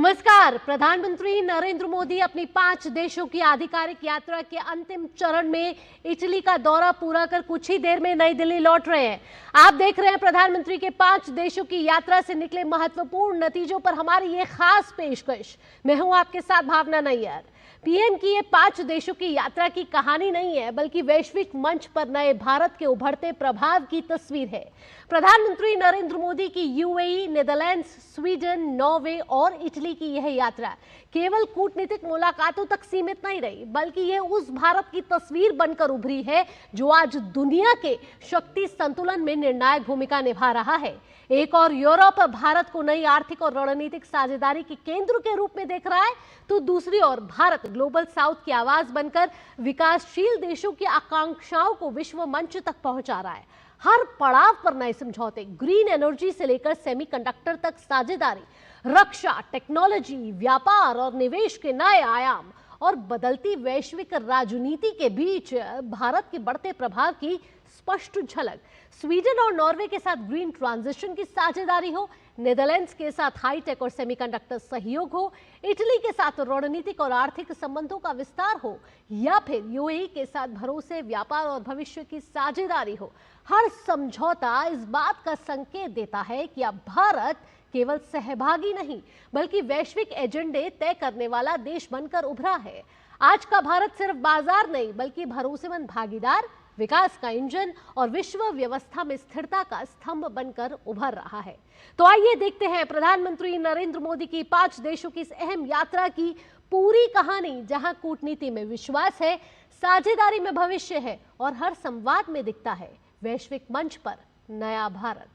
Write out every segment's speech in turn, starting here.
नमस्कार। प्रधानमंत्री नरेंद्र मोदी अपनी 5 देशों की आधिकारिक यात्रा के अंतिम चरण में इटली का दौरा पूरा कर कुछ ही देर में नई दिल्ली लौट रहे हैं। आप देख रहे हैं प्रधानमंत्री के 5 देशों की यात्रा से निकले महत्वपूर्ण नतीजों पर हमारी ये खास पेशकश। मैं हूं आपके साथ भावना नैयर। पीएम की ये 5 देशों की यात्रा की कहानी नहीं है, बल्कि वैश्विक मंच पर नए भारत के उभरते प्रभाव की तस्वीर है। प्रधानमंत्री नरेंद्र मोदी की यूएई, नीदरलैंड्स, स्वीडन, नॉर्वे और इटली की यह यात्रा केवल कूटनीतिक मुलाकातों तक सीमित नहीं रही, बल्कि यह उस भारत की तस्वीर बनकर उभरी है जो आज दुनिया के शक्ति संतुलन में निर्णायक भूमिका निभा रहा है। एक और यूरोप भारत को नई आर्थिक और रणनीतिक साझेदारी के केंद्र के रूप में देख रहा है, तो दूसरी ओर भारत ग्लोबल साउथ की आवाज बनकर विकासशील देशों की आकांक्षाओं को विश्व मंच तक पहुंचा रहा है। हर पड़ाव पर नए समझौते, ग्रीन एनर्जी से लेकर सेमीकंडक्टर तक साझेदारी, रक्षा, टेक्नोलॉजी, व्यापार और निवेश के नए आयाम और बदलती वैश्विक राजनीति के बीच भारत के बढ़ते प्रभाव की स्पष्ट झलक। स्वीडन और नॉर्वे के साथ ग्रीन ट्रांजिशन की साझेदारी हो, नीदरलैंड्स के साथ हाईटेक और सेमीकंडक्टर सहयोग हो, इटली के साथ रणनीतिक और आर्थिक संबंधों का विस्तार हो, या फिर यूएई के साथ भरोसे, व्यापार और भविष्य की साझेदारी हो, हर समझौता इस बात का संकेत देता है कि अब भारत केवल सहभागी नहीं, बल्कि वैश्विक एजेंडे तय करने वाला देश बनकर उभरा है। आज का भारत सिर्फ बाजार नहीं, बल्कि भरोसेमंद भागीदार, विकास का इंजन और विश्व व्यवस्था में स्थिरता का स्तंभ बनकर उभर रहा है। तो आइए देखते हैं प्रधानमंत्री नरेंद्र मोदी की 5 देशों की इस अहम यात्रा की पूरी कहानी, जहां कूटनीति में विश्वास है, साझेदारी में भविष्य है और हर संवाद में दिखता है वैश्विक मंच पर नया भारत।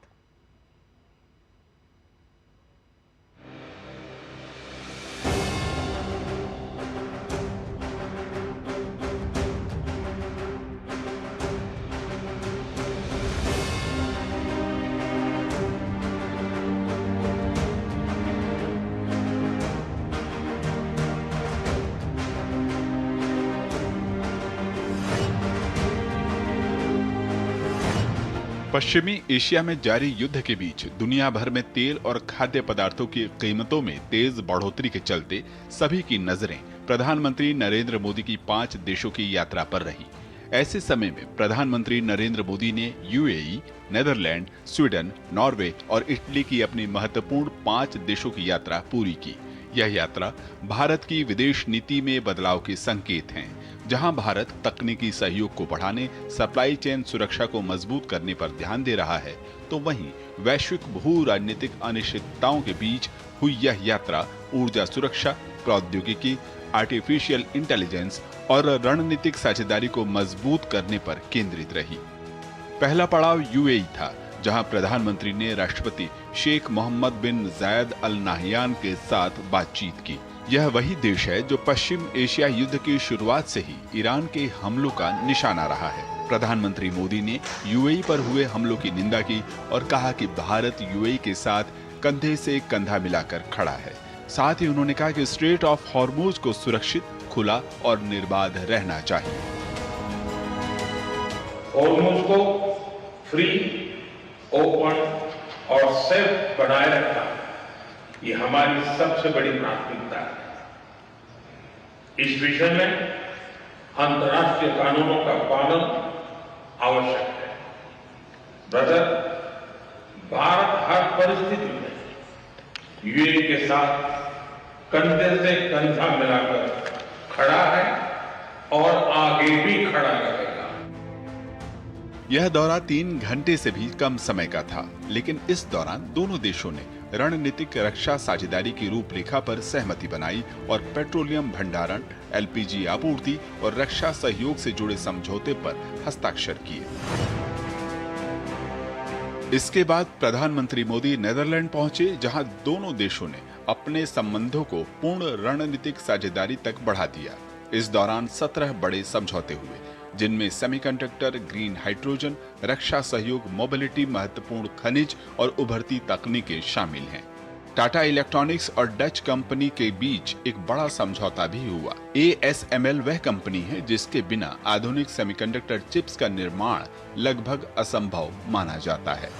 पश्चिमी एशिया में जारी युद्ध के बीच दुनिया भर में तेल और खाद्य पदार्थों की कीमतों में तेज बढ़ोतरी के चलते सभी की नजरें प्रधानमंत्री नरेंद्र मोदी की 5 देशों की यात्रा पर रही। ऐसे समय में प्रधानमंत्री नरेंद्र मोदी ने यूएई, नीदरलैंड, स्वीडन, नॉर्वे और इटली की अपनी महत्वपूर्ण 5 देशों की यात्रा पूरी की। यह यात्रा भारत की विदेश नीति में बदलाव के संकेत हैं, जहां भारत तकनीकी सहयोग को बढ़ाने, सप्लाई चेन सुरक्षा को मजबूत करने पर ध्यान दे रहा है, तो वहीं वैश्विक भू राजनीतिक अनिश्चितताओं के बीच हुई यह यात्रा ऊर्जा सुरक्षा, प्रौद्योगिकी, आर्टिफिशियल इंटेलिजेंस और रणनीतिक साझेदारी को मजबूत करने पर केंद्रित रही। पहला पड़ाव यूएई था, जहां प्रधानमंत्री ने राष्ट्रपति शेख मोहम्मद बिन जायद अल नाहयान के साथ बातचीत की। यह वही देश है जो पश्चिम एशिया युद्ध की शुरुआत से ही ईरान के हमलों का निशाना रहा है। प्रधानमंत्री मोदी ने यूएई पर हुए हमलों की निंदा की और कहा कि भारत यूएई के साथ कंधे से कंधा मिलाकर खड़ा है। साथ ही उन्होंने कहा कि स्ट्रेट ऑफ हॉर्मुज को सुरक्षित, खुला और निर्बाध रहना चाहिए। हॉर्मुज को फ्री, ओपन और सेफ बनाए रखना, ये हमारी सबसे बड़ी प्राथमिकता है। इस विषय में अंतर्राष्ट्रीय कानूनों का पालन आवश्यक है। ब्रदर, भारत हर परिस्थिति में यूएई के साथ कंधे से कंधा मिलाकर खड़ा है और आगे भी खड़ा रहेगा। यह दौरा 3 घंटे से भी कम समय का था, लेकिन इस दौरान दोनों देशों ने रणनीतिक रक्षा साझेदारी की रूपरेखा पर सहमति बनाई और पेट्रोलियम भंडारण, एलपीजी आपूर्ति और रक्षा सहयोग से जुड़े समझौते पर हस्ताक्षर किए। इसके बाद प्रधानमंत्री मोदी नीदरलैंड पहुंचे, जहां दोनों देशों ने अपने संबंधों को पूर्ण रणनीतिक साझेदारी तक बढ़ा दिया। इस दौरान 17 बड़े समझौते हुए, जिनमें सेमीकंडक्टर, ग्रीन हाइड्रोजन, रक्षा सहयोग, मोबिलिटी, महत्वपूर्ण खनिज और उभरती तकनीकें शामिल हैं। टाटा इलेक्ट्रॉनिक्स और डच कंपनी के बीच एक बड़ा समझौता भी हुआ। ASML वह कंपनी है जिसके बिना आधुनिक सेमीकंडक्टर चिप्स का निर्माण लगभग असंभव माना जाता है।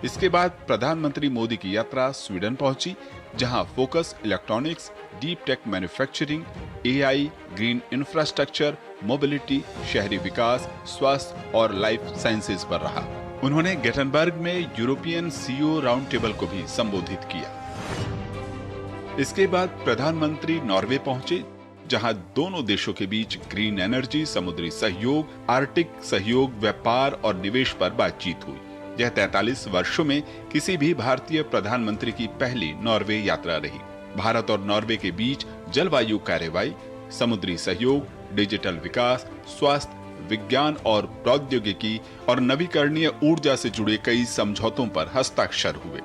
इसके बाद प्रधानमंत्री मोदी की यात्रा स्वीडन पहुंची, जहां focus electronics, deep tech manufacturing, AI, green infrastructure, mobility, शहरी विकास, स्वास्थ्य और लाइफ साइंसेज पर रहा। उन्होंने गेटनबर्ग में यूरोपियन सीईओ राउंड टेबल को भी संबोधित किया। इसके बाद प्रधानमंत्री नॉर्वे पहुंचे, जहां दोनों देशों के बीच ग्रीन एनर्जी, समुद्री सहयोग, आर्कटिक सहयोग, व्यापार और निवेश पर बातचीत हुई। यह 43 वर्षों में किसी भी भारतीय प्रधानमंत्री की पहली नॉर्वे यात्रा रही। भारत और नॉर्वे के बीच जलवायु कार्यवाही, समुद्री सहयोग, डिजिटल विकास, स्वास्थ्य, विज्ञान और प्रौद्योगिकी और नवीकरणीय ऊर्जा से जुड़े कई समझौतों पर हस्ताक्षर हुए।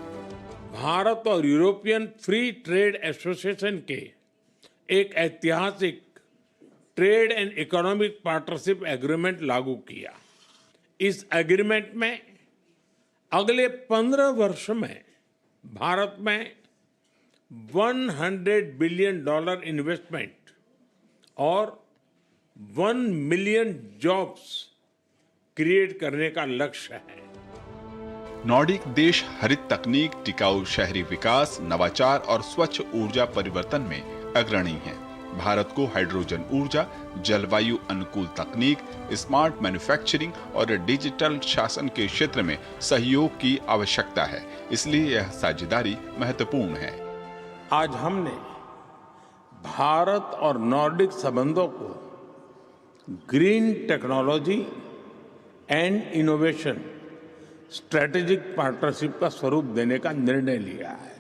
भारत और यूरोपियन फ्री ट्रेड एसोसिएशन के एक ऐतिहासिक trade and economic partnership agreement लागू किया। इस एग्रीमेंट में अगले 15 वर्ष में भारत में $100 बिलियन इन्वेस्टमेंट और 1 मिलियन जॉब्स क्रिएट करने का लक्ष्य है। नॉर्डिक देश हरित तकनीक, टिकाऊ शहरी विकास, नवाचार और स्वच्छ ऊर्जा परिवर्तन में अग्रणी हैं। भारत को हाइड्रोजन ऊर्जा, जलवायु अनुकूल तकनीक, स्मार्ट मैन्युफैक्चरिंग और डिजिटल शासन के क्षेत्र में सहयोग की आवश्यकता है, इसलिए यह साझेदारी महत्वपूर्ण है। आज हमने भारत और नॉर्डिक संबंधों को green technology and innovation strategic partnership का स्वरूप देने का निर्णय लिया है।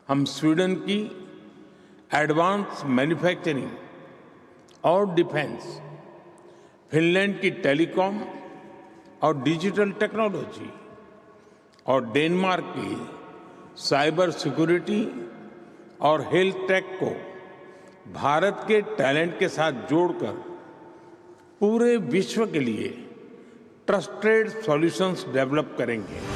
हम स्वीडन की एडवांस मैन्युफैक्चरिंग और डिफेंस, फिनलैंड की टेलीकॉम और डिजिटल टेक्नोलॉजी और डेनमार्क की साइबर सिक्योरिटी और हेल्थ टेक को भारत के टैलेंट के साथ जोड़कर पूरे विश्व के लिए ट्रस्टेड सॉल्यूशंस डेवलप करेंगे।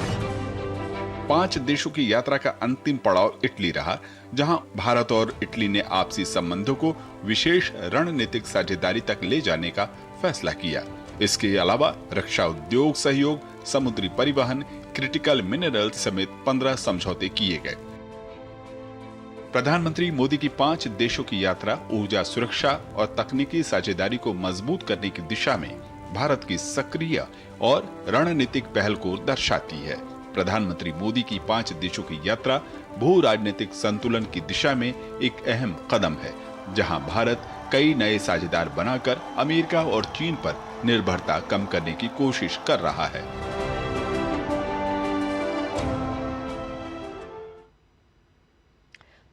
5 देशों की यात्रा का अंतिम पड़ाव इटली रहा, जहां भारत और इटली ने आपसी संबंधों को विशेष रणनीतिक साझेदारी तक ले जाने का फैसला किया। इसके अलावा रक्षा उद्योग सहयोग, समुद्री परिवहन, क्रिटिकल मिनरल समेत 15 समझौते किए गए। प्रधानमंत्री मोदी की 5 देशों की यात्रा ऊर्जा सुरक्षा और तकनीकी साझेदारी को मजबूत करने की दिशा में भारत की सक्रिय और रणनीतिक पहल को दर्शाती है। प्रधानमंत्री मोदी की 5 देशों की यात्रा भू राजनीतिक संतुलन की दिशा में एक अहम कदम है, जहां भारत कई नए साझेदार बनाकर अमेरिका और चीन पर निर्भरता कम करने की कोशिश कर रहा है।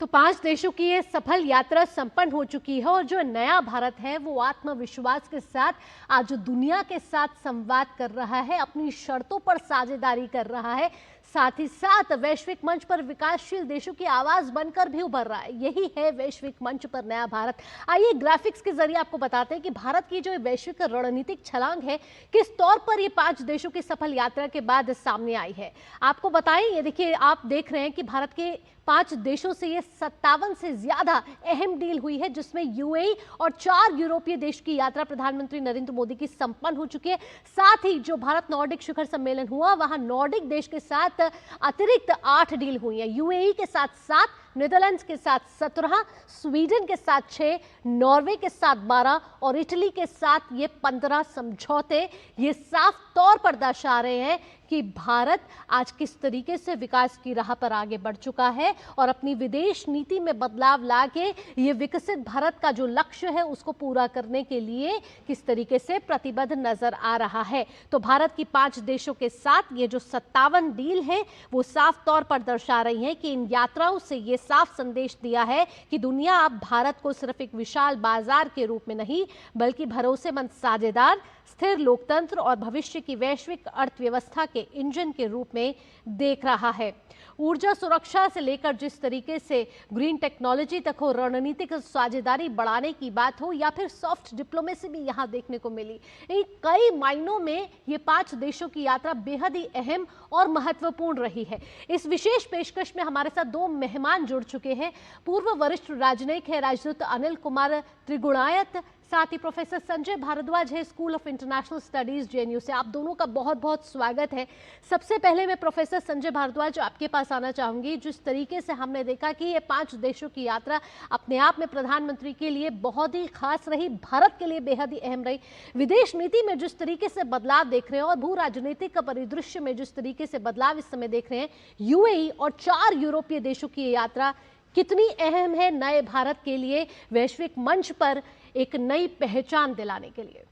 तो 5 देशों की ये सफल यात्रा संपन्न हो चुकी है और जो नया भारत है वो आत्मविश्वास के साथ आज दुनिया के साथ संवाद कर रहा है, अपनी शर्तों पर साझेदारी कर रहा है, साथ ही साथ वैश्विक मंच पर विकासशील देशों की आवाज बनकर भी उभर रहा है। यही है वैश्विक मंच पर नया भारत। आइए ग्राफिक्स के जरिए आपको बताते हैं कि भारत की जो वैश्विक रणनीतिक छलांग है किस तौर पर ये 5 देशों की सफल यात्रा के बाद सामने आई है। आपको बताएं, ये देखिए, आप देख रहे हैं कि भारत के 5 देशों से ये 57 से ज्यादा अहम डील हुई है, जिसमें यूएई और 4 यूरोपीय देश की यात्रा प्रधानमंत्री नरेंद्र मोदी की संपन्न हो चुकी है। साथ ही जो भारत नॉर्डिक शिखर सम्मेलन हुआ वहां नॉर्डिक देश के साथ अतिरिक्त 8 डील हुई है। यूएई के साथ 7, नीदरलैंड्स के साथ 17, स्वीडन के साथ 6, नॉर्वे के साथ 12 और इटली के साथ ये 15 समझौते ये साफ तौर पर दर्शा रहे हैं कि भारत आज किस तरीके से विकास की राह पर आगे बढ़ चुका है और अपनी विदेश नीति में बदलाव लाके ये विकसित भारत का जो लक्ष्य है उसको पूरा करने के लिए किस तरीके से प्रतिबद्ध नजर आ रहा है। तो भारत की 5 देशों के साथ ये जो 57 डील है वो साफ तौर पर दर्शा रही है कि इन यात्राओं से ये साफ संदेश दिया है कि दुनिया अब भारत को सिर्फ एक विशाल बाजार के रूप में नहीं बल्कि भरोसेमंद साझेदार, स्थिर लोकतंत्र और भविष्य की वैश्विक अर्थव्यवस्था के इंजन के रूप में देख रहा है। ऊर्जा सुरक्षा से लेकर जिस तरीके से ग्रीन टेक्नोलॉजी तक हो, रणनीतिक साझेदारी बढ़ाने की बात हो या फिर सॉफ्ट डिप्लोमेसी भी यहां देखने को मिली। कई मायनों में ये 5 देशों की यात्रा बेहद ही अहम और महत्वपूर्ण रही है। इस विशेष पेशकश में हमारे साथ 2 मेहमान जुड़ चुके हैं। पूर्व वरिष्ठ राजनयिक है राजदूत अनिल कुमार त्रिगुणायत, साथ ही प्रोफेसर संजय भारद्वाज है, school of international studies JNU से। आप दोनों का बहुत बहुत स्वागत है। सबसे पहले मैं प्रोफेसर संजय भारद्वाज आपके पास आना चाहूंगी। जिस तरीके से हमने देखा कि ये 5 देशों की यात्रा अपने आप में प्रधानमंत्री के लिए बहुत ही खास रही, भारत के लिए बेहद ही अहम रही। विदेश नीति में जिस तरीके से बदलाव देख रहे हैं और भू राजनीतिक का परिदृश्य में जिस तरीके से बदलाव इस समय देख रहे हैं, यूएई और 4 यूरोपीय देशों की ये यात्रा कितनी अहम है नए भारत के लिए, वैश्विक मंच पर एक नई पहचान दिलाने के लिए?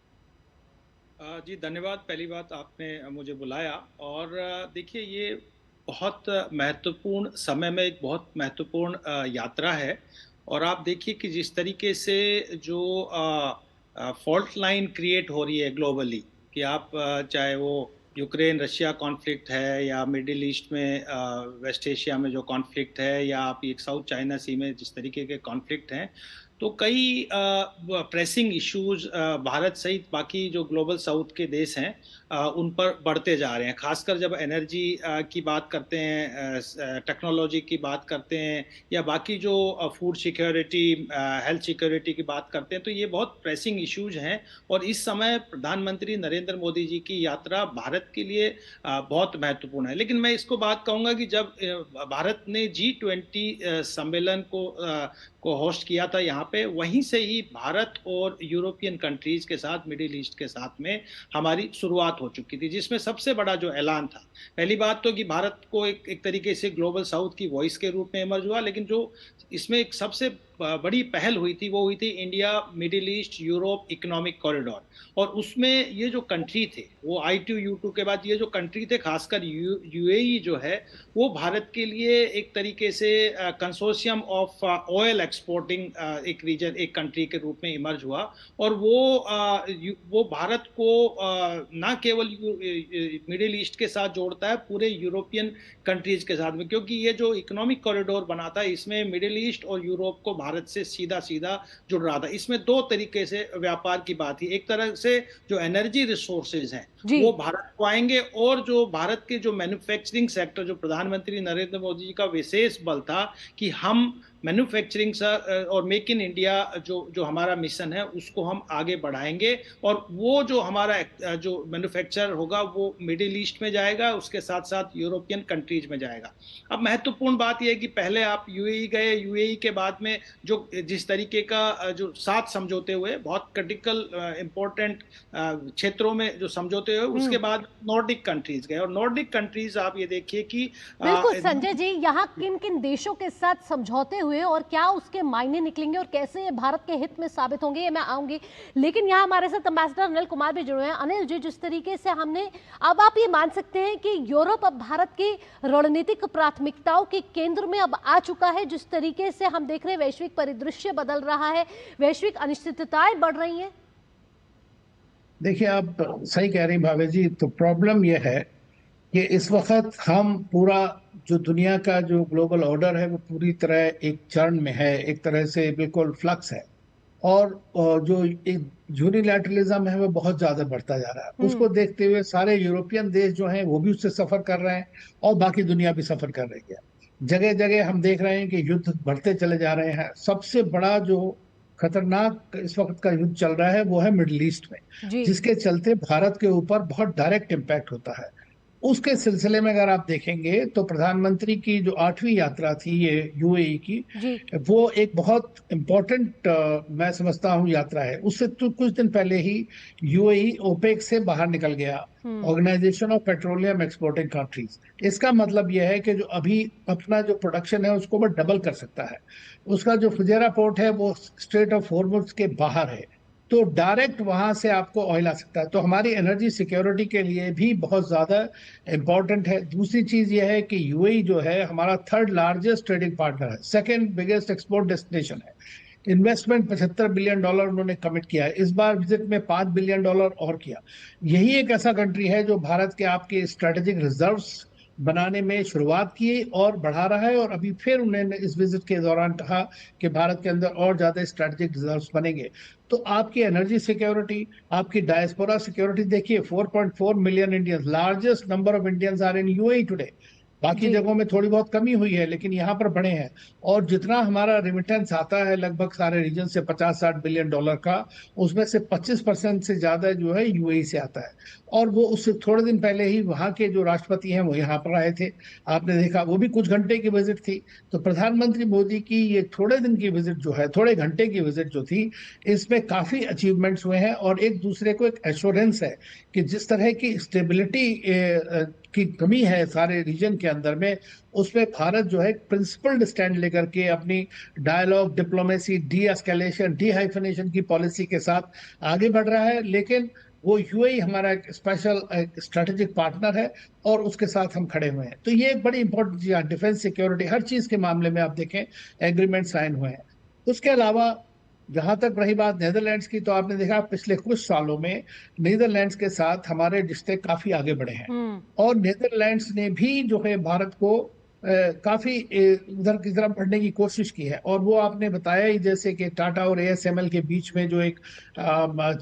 जी धन्यवाद। पहली बात, आपने मुझे बुलाया और देखिए ये बहुत महत्वपूर्ण समय में एक बहुत महत्वपूर्ण यात्रा है। और आप देखिए कि जिस तरीके से जो फॉल्ट लाइन क्रिएट हो रही है ग्लोबली, कि आप चाहे वो यूक्रेन रशिया कॉन्फ्लिक्ट है या मिडिल ईस्ट में वेस्ट एशिया में जो कॉन्फ्लिक्ट है, या आप एक साउथ चाइना सी में जिस तरीके के कॉन्फ्लिक्ट हैं, तो कई प्रेसिंग इश्यूज भारत सहित बाकी जो ग्लोबल साउथ के देश हैं उन पर बढ़ते जा रहे हैं। खासकर जब एनर्जी की बात करते हैं, टेक्नोलॉजी की बात करते हैं, या बाकी जो फूड सिक्योरिटी, हेल्थ सिक्योरिटी की बात करते हैं, तो ये बहुत प्रेसिंग इश्यूज हैं। और इस समय प्रधानमंत्री नरेंद्र मोदी जी की यात्रा भारत के लिए बहुत महत्वपूर्ण है। लेकिन मैं इसको बात कहूँगा कि जब भारत ने G20 सम्मेलन को होस्ट किया था यहाँ पे, वहीं से ही भारत और यूरोपियन कंट्रीज के साथ, मिडिल ईस्ट के साथ में हमारी शुरुआत हो चुकी थी, जिसमें सबसे बड़ा जो ऐलान था, पहली बात तो कि भारत को एक तरीके से ग्लोबल साउथ की वॉइस के रूप में इमर्ज हुआ। लेकिन जो इसमें एक सबसे बड़ी पहल हुई थी वो हुई थी India middle east Europe economic corridor. और उसमें ये जो कंट्री थे, वो I2U2 के बाद ये जो कंट्री थे, खासकर यूएई जो है, वो भारत के लिए एक तरीके से कंसोर्शियम ऑफ ऑयल एक्सपोर्टिंग एक रीजन, एक कंट्री के रूप में इमर्ज हुआ। और वो भारत को ना केवल मिडिल ईस्ट के साथ जोड़ता है, पूरे यूरोपियन कंट्रीज के साथ में, क्योंकि ये जो इकोनॉमिक कॉरिडोर बना था, इसमें मिडिल ईस्ट और यूरोप को भारत से सीधा सीधा जुड़ रहा था। इसमें 2 तरीके से व्यापार की बात थी। एक तरह से जो एनर्जी रिसोर्सेज हैं वो भारत को आएंगे, और जो भारत के जो मैन्युफैक्चरिंग सेक्टर, जो प्रधानमंत्री नरेंद्र मोदी जी का विशेष बल था कि हम मैन्युफैक्चरिंग और मेक इन इंडिया जो हमारा मिशन है उसको हम आगे बढ़ाएंगे। और वो जो हमारा जो मैन्युफैक्चर होगा वो मिडिल ईस्ट में जाएगा, उसके साथ साथ यूरोपियन कंट्रीज में जाएगा। अब महत्वपूर्ण बात यह है कि पहले आप यूएई गए, यूएई के बाद में जो जिस तरीके का जो 7 समझौते हुए, बहुत क्रिटिकल इंपॉर्टेंट क्षेत्रों में जो समझौते हुए, उसके बाद नॉर्डिक कंट्रीज गए। और नॉर्डिक कंट्रीज आप ये देखिए कि बिल्कुल संजय जी, यहाँ किन किन देशों के साथ समझौते हुए और क्या उसके मायने निकलेंगे और कैसे ये भारत के हित में साबित होंगे, ये मैं आऊंगी। लेकिन यहाँ हमारे साथ एम्बेसडर अनिल कुमार भी जुड़े हैं। अनिल जी, जिस तरीके से हमने, अब आप ये मान सकते हैं कि यूरोप अब भारत की रणनीतिक प्राथमिकताओं के केंद्र में अब आ चुका है। जिस तरीके से हम देख रहे हैं वैश्विक परिदृश्य बदल रहा है, वैश्विक अनिश्चितताएं बढ़ रही हैं। देखिए, आप सही कह रही हैं भावे जी। तो प्रॉब्लम यह है कि इस वक्त हम पूरा जो दुनिया का जो ग्लोबल ऑर्डर है वो पूरी तरह एक चरण में है, एक तरह से बिल्कुल फ्लक्स है। और जो एक यूनिलैटरलिज्म है वो बहुत ज्यादा बढ़ता जा रहा है। उसको देखते हुए सारे यूरोपियन देश जो हैं वो भी उससे सफर कर रहे हैं और बाकी दुनिया भी सफर कर रही है। जगह जगह हम देख रहे हैं कि युद्ध बढ़ते चले जा रहे हैं। सबसे बड़ा जो खतरनाक इस वक्त का युद्ध चल रहा है वो है मिडिल ईस्ट में, जिसके चलते भारत के ऊपर बहुत डायरेक्ट इम्पैक्ट होता है। उसके सिलसिले में अगर आप देखेंगे तो प्रधानमंत्री की जो 8वीं यात्रा थी ये यूएई की, वो एक बहुत इम्पोर्टेंट मैं समझता हूँ यात्रा है। उससे तो कुछ दिन पहले ही यूएई ओपेक से बाहर निकल गया, organisation of petroleum exporting countries. इसका मतलब यह है कि जो अभी अपना जो प्रोडक्शन है उसको वो डबल कर सकता है। उसका जो फुजेरा पोर्ट है वो स्ट्रेट ऑफ हॉर्मुज के बाहर है, तो डायरेक्ट वहां से आपको ऑयल आ सकता है। तो हमारी एनर्जी सिक्योरिटी के लिए भी बहुत ज्यादा इंपॉर्टेंट है। दूसरी चीज यह है कि यूएई जो है हमारा 3rd लार्जेस्ट ट्रेडिंग पार्टनर है, 2nd बिगेस्ट एक्सपोर्ट डेस्टिनेशन है। इन्वेस्टमेंट $75 बिलियन उन्होंने कमिट किया है। इस बार विजिट में $5 बिलियन और किया। यही एक ऐसा कंट्री है जो भारत के आपके स्ट्रेटेजिक रिजर्व्स बनाने में शुरुआत की और बढ़ा रहा है। और अभी फिर उन्होंने इस विजिट के दौरान कहा कि भारत के अंदर और ज्यादा स्ट्रेटेजिक रिजर्व्स बनेंगे। तो आपकी एनर्जी सिक्योरिटी, आपकी डायस्पोरा सिक्योरिटी देखिए, 4.4 million Indians, largest number of Indians are in UAE today. बाकी जी। जगहों में थोड़ी बहुत कमी हुई है, लेकिन यहाँ पर बढ़े हैं। और जितना हमारा रिमिटेंस आता है लगभग सारे रीजन से 50-60 बिलियन डॉलर का, उसमें से 25% से ज्यादा जो है यूएई से आता है। और वो उससे थोड़े दिन पहले ही वहाँ के जो राष्ट्रपति हैं वो यहाँ पर आए थे, आपने देखा, वो भी कुछ घंटे की विजिट थी। तो प्रधानमंत्री मोदी की ये थोड़े दिन की विजिट जो है, थोड़े घंटे की विजिट जो थी, इसमें काफी अचीवमेंट्स हुए हैं और एक दूसरे को एक एश्योरेंस है कि जिस तरह की स्टेबिलिटी की कमी है सारे रीजन के अंदर में, उसमें भारत जो है प्रिंसिपल्ड स्टैंड लेकर के अपनी dialogue, diplomacy, de escalation, de hyphenation की पॉलिसी के साथ आगे बढ़ रहा है। लेकिन वो यूएई हमारा एक स्पेशल स्ट्रेटेजिक पार्टनर है और उसके साथ हम खड़े हुए हैं। तो ये एक बड़ी इंपॉर्टेंट चीज है, डिफेंस, सिक्योरिटी, हर चीज के मामले में आप देखें एग्रीमेंट साइन हुए हैं। उसके अलावा जहां तक रही बात नेदरलैंड्स की, तो आपने देखा पिछले कुछ सालों में नीदरलैंड्स के साथ हमारे रिश्ते काफी आगे बढ़े हैं। और नेदरलैंड्स ने भी जो है भारत को काफी उधर की तरफ बढ़ने की कोशिश की है। और वो आपने बताया ही, जैसे कि टाटा और एएसएमएल के बीच में जो एक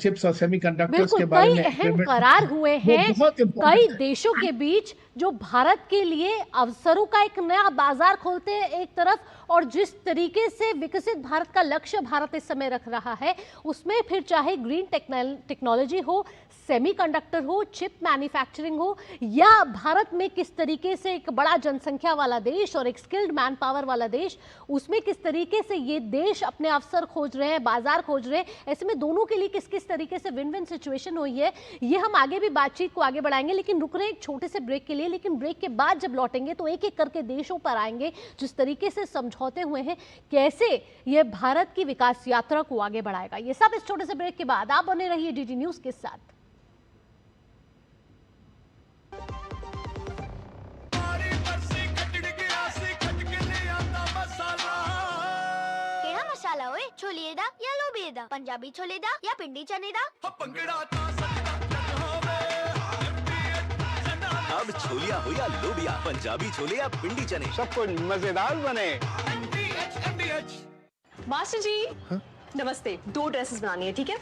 चिप्स और सेमीकंडक्टर्स बिल्कुल, के बारे कई में अहम agreement करार हुए वो हैं बहुत कई इम्पोर्टेंट है। देशों के बीच, जो भारत के लिए अवसरों का एक नया बाजार खोलते हैं एक तरफ, और जिस तरीके से विकसित भारत का लक्ष्य भारत इस समय रख रहा है, उसमें फिर चाहे ग्रीन टेक्नोलॉजी हो, सेमीकंडक्टर हो, चिप मैन्युफैक्चरिंग हो, या भारत में किस तरीके से एक बड़ा जनसंख्या वाला देश और एक स्किल्ड मैन पावर वाला देश, उसमें किस तरीके से ये देश अपने अवसर खोज रहे हैं, बाजार खोज रहे हैं, ऐसे में दोनों के लिए किस किस तरीके से विन विन सिचुएशन हुई है, ये हम आगे भी बातचीत को आगे बढ़ाएंगे। लेकिन रुक रहे हैं एक छोटे से ब्रेक के लिए, लेकिन ब्रेक के बाद जब लौटेंगे तो एक एक करके देशों पर आएंगे जिस तरीके से समझौते हुए हैं, कैसे ये भारत की विकास यात्रा को आगे बढ़ाएगा। ये सब इस छोटे से ब्रेक के बाद। आप बने रहिए डीडी न्यूज के साथ। केड़ा मसाला ओए? छोलिए दा या लोबिए दा? पंजाबी छोले दा या पिंडी चने दा? अब छोलिया हो या लोबिया, पंजाबी छोले या पिंडी चने, सब कुछ मजेदार बने। मास्टर जी नमस्ते, 2 ड्रेसेस बनानी है, ठीक है?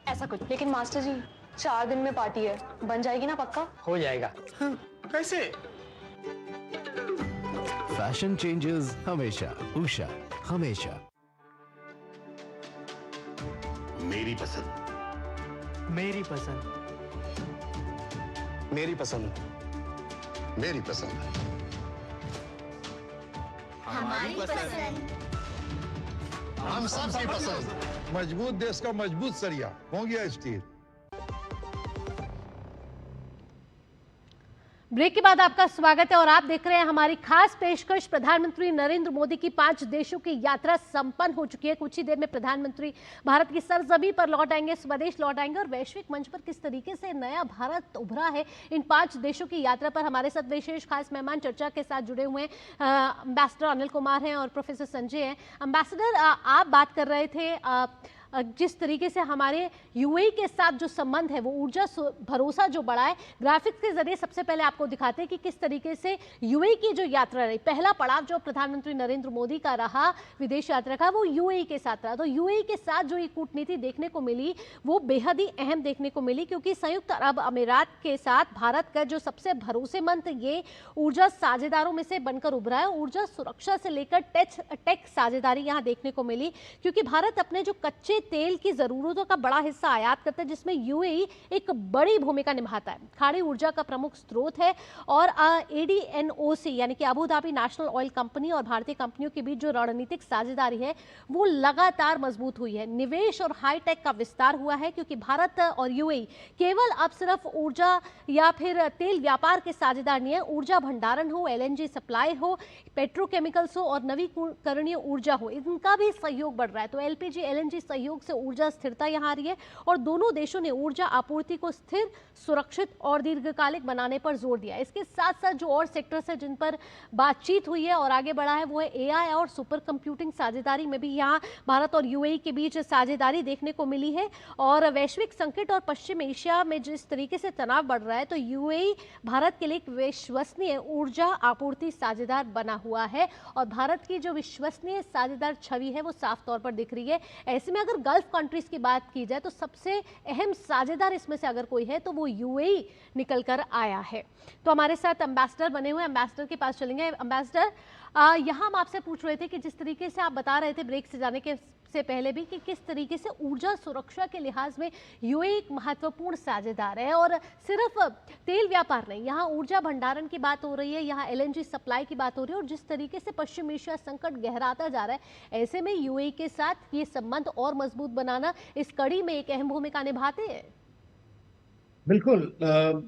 ऐसा कुछ। लेकिन मास्टर जी 4 दिन में पार्टी है, बन जाएगी ना पक्का? हो जाएगा। कैसे? फैशन चेंजेस हमेशा, उषा हमेशा। मेरी पसंद, मेरी पसंद, मेरी पसंद, मेरी पसंद, हमारी पसंद। हम सबकी पसंद। मजबूत देश का मजबूत सरिया हो गया स्टील। ब्रेक के बाद आपका स्वागत है और आप देख रहे हैं हमारी खास पेशकश। प्रधानमंत्री नरेंद्र मोदी की 5 देशों की यात्रा संपन्न हो चुकी है। कुछ ही देर में प्रधानमंत्री भारत की सरजमी पर लौट आएंगे, स्वदेश लौट आएंगे, और वैश्विक मंच पर किस तरीके से नया भारत उभरा है, इन 5 देशों की यात्रा पर हमारे साथ विशेष खास मेहमान चर्चा के साथ जुड़े हुए हैं। एम्बेसडर अनिल कुमार हैं और प्रोफेसर संजय हैं। एम्बेसडर, आप बात कर रहे थे जिस तरीके से हमारे यूएई के साथ जो संबंध है वो ऊर्जा भरोसा जो बढ़ा है। ग्राफिक्स के जरिए सबसे पहले आपको दिखाते हैं कि किस तरीके से यूएई की जो यात्रा रही, पहला पड़ाव जो प्रधानमंत्री नरेंद्र मोदी का रहा विदेश यात्रा का, वो यूएई के साथ रहा। तो यूएई के साथ जो ये कूटनीति देखने को मिली वो बेहद ही अहम देखने को मिली, क्योंकि संयुक्त अरब अमीरात के साथ भारत का जो सबसे भरोसेमंद ये ऊर्जा साझेदारों में से बनकर उभरा है। ऊर्जा सुरक्षा से लेकर टेक साझेदारी यहाँ देखने को मिली, क्योंकि भारत अपने जो कच्चे तेल की जरूरतों का बड़ा हिस्सा आयात करता है, जिसमें यूएई एक बड़ी भूमिका निभाता है। खाड़ी ऊर्जा का प्रमुख स्रोत है और एडीएनओसी यानी कि Abu Dhabi national oil company और भारतीय कंपनियों के बीच जो रणनीतिक साझेदारी है वो लगातार मजबूत हुई है। निवेश और हाईटेक का विस्तार हुआ है, क्योंकि भारत और यूएई केवल अब सिर्फ ऊर्जा या फिर तेल व्यापार के साझेदार नहीं है। ऊर्जा भंडारण हो, एलएनजी सप्लाई हो, पेट्रोकेमिकल्स हो और नवीकरणीय ऊर्जा हो, इनका भी सहयोग बढ़ रहा है। तो एलपीजी एलएनजी सहयोग से ऊर्जा स्थिरता यहां आ रही है और दोनों देशों ने ऊर्जा आपूर्ति को स्थिर, सुरक्षित और दीर्घकालिक बनाने पर जोर दिया। इसके साथ साथ जो और सेक्टर्स है जिन पर बातचीत हुई है और आगे बढ़ा है वो है एआई और सुपर कंप्यूटिंग साझेदारी में भी यहां भारत और यूएई के बीच साझेदारी देखने को मिली है। और वैश्विक संकट और पश्चिम एशिया में जिस तरीके से तनाव बढ़ रहा है, तो यूएई भारत के लिए एक विश्वसनीय ऊर्जा आपूर्ति साझेदार बना हुआ है और भारत की जो विश्वसनीय साझेदार छवि है वो साफ तौर पर दिख रही है। ऐसे में अगर अगर गल्फ कंट्रीज की बात की जाए तो सबसे अहम साझेदार इसमें से अगर कोई है तो वो यूएई निकल कर आया है। तो हमारे साथ एम्बेसडर बने हुए, एम्बेसडर के पास चलेंगे। एम्बेसडर, यहाँ हम आपसे पूछ रहे थे कि जिस तरीके से आप बता रहे थे ब्रेक से जाने के से पहले भी कि किस तरीके से ऊर्जा सुरक्षा के लिहाज में यूएई एक महत्वपूर्ण साझेदार है, और सिर्फ तेल व्यापार नहीं, यहाँ ऊर्जा भंडारण की बात हो रही है, यहाँ एलएनजी सप्लाई की बात हो रही है, और जिस तरीके से पश्चिम एशिया संकट गहराता जा रहा है, ऐसे में यूएई के साथ ये संबंध और मजबूत बनाना इस कड़ी में एक अहम भूमिका निभाते हैं। बिल्कुल।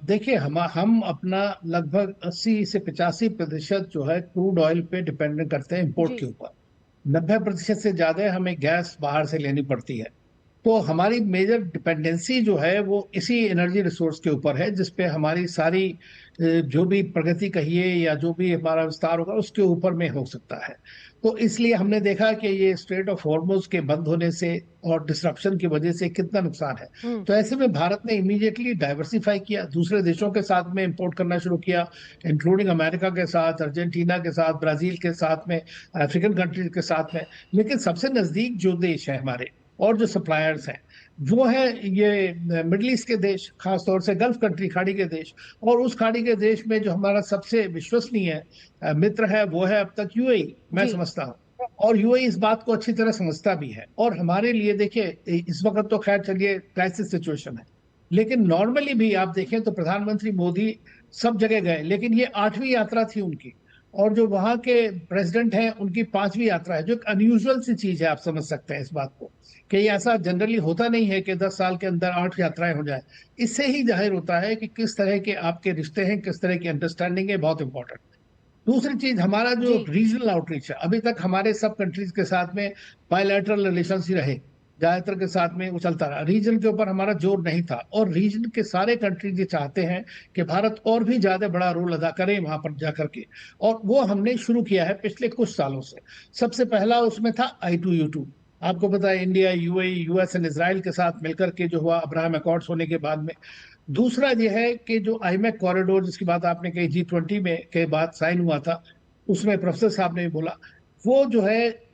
देखिए, हम अपना लगभग 80 से 85% जो है क्रूड ऑयल पे डिपेंडेंट करते हैं इंपोर्ट के ऊपर। 90% से ज्यादा हमें गैस बाहर से लेनी पड़ती है। तो हमारी मेजर डिपेंडेंसी जो है वो इसी एनर्जी रिसोर्स के ऊपर है, जिसपे हमारी सारी जो भी प्रगति कहिए या जो भी हमारा विस्तार होगा उसके ऊपर में हो सकता है। तो इसलिए हमने देखा कि ये स्ट्रेट ऑफ हॉर्मुज के बंद होने से और डिसरप्शन की वजह से कितना नुकसान है। तो ऐसे में भारत ने इमीडिएटली डाइवर्सिफाई किया, दूसरे देशों के साथ में इंपोर्ट करना शुरू किया, इंक्लूडिंग अमेरिका के साथ, अर्जेंटीना के साथ, ब्राजील के साथ में, अफ्रीकन कंट्रीज के साथ में। लेकिन सबसे नजदीक जो देश है हमारे और जो सप्लायर्स हैं वो है ये मिडिल ईस्ट के देश, खासतौर से गल्फ कंट्री, खाड़ी के देश। और उस खाड़ी के देश में जो हमारा सबसे विश्वसनीय मित्र है वो है अब तक यूएई, मैं समझता हूँ। और यूएई इस बात को अच्छी तरह समझता भी है। और हमारे लिए देखिए, इस वक्त तो खैर चलिए क्राइसिस सिचुएशन है, लेकिन नॉर्मली भी आप देखें तो प्रधानमंत्री मोदी सब जगह गए, लेकिन ये 8वीं यात्रा थी उनकी। और जो वहाँ के प्रेसिडेंट हैं उनकी 5वीं यात्रा है, जो एक अनयूजुअल सी चीज है। आप समझ सकते हैं इस बात को कि ये ऐसा जनरली होता नहीं है कि 10 साल के अंदर 8 यात्राएं हो जाए। इससे ही जाहिर होता है कि किस तरह के आपके रिश्ते हैं, किस तरह की अंडरस्टैंडिंग है, बहुत इंपॉर्टेंट। दूसरी चीज, हमारा जो रीजनल आउटरीच है, अभी तक हमारे सब कंट्रीज के साथ में बायलैटरल रिलेशन ही रहे, ज्यादातर के साथ में वो चलता रहा। रीजन के ऊपर हमारा जोर नहीं था, और रीजन के सारे कंट्रीज ये चाहते हैं कि भारत और भी ज्यादा बड़ा रोल अदा करे वहां पर जाकर के, और वो हमने शुरू किया है पिछले कुछ सालों से। सबसे पहला उसमें था I2U2। आपको पता है, India, UAE, US and Israel के साथ मिलकर के जो हुआ अब्राहम अकॉर्ड्स होने के बाद में। दूसरा ये है कि जो आईमेक कॉरिडोर जिसकी बात आपने कही, G20 में के बाद साइन हुआ था, उसमें प्रोफेसर साहब ने भी बोला, वो जो है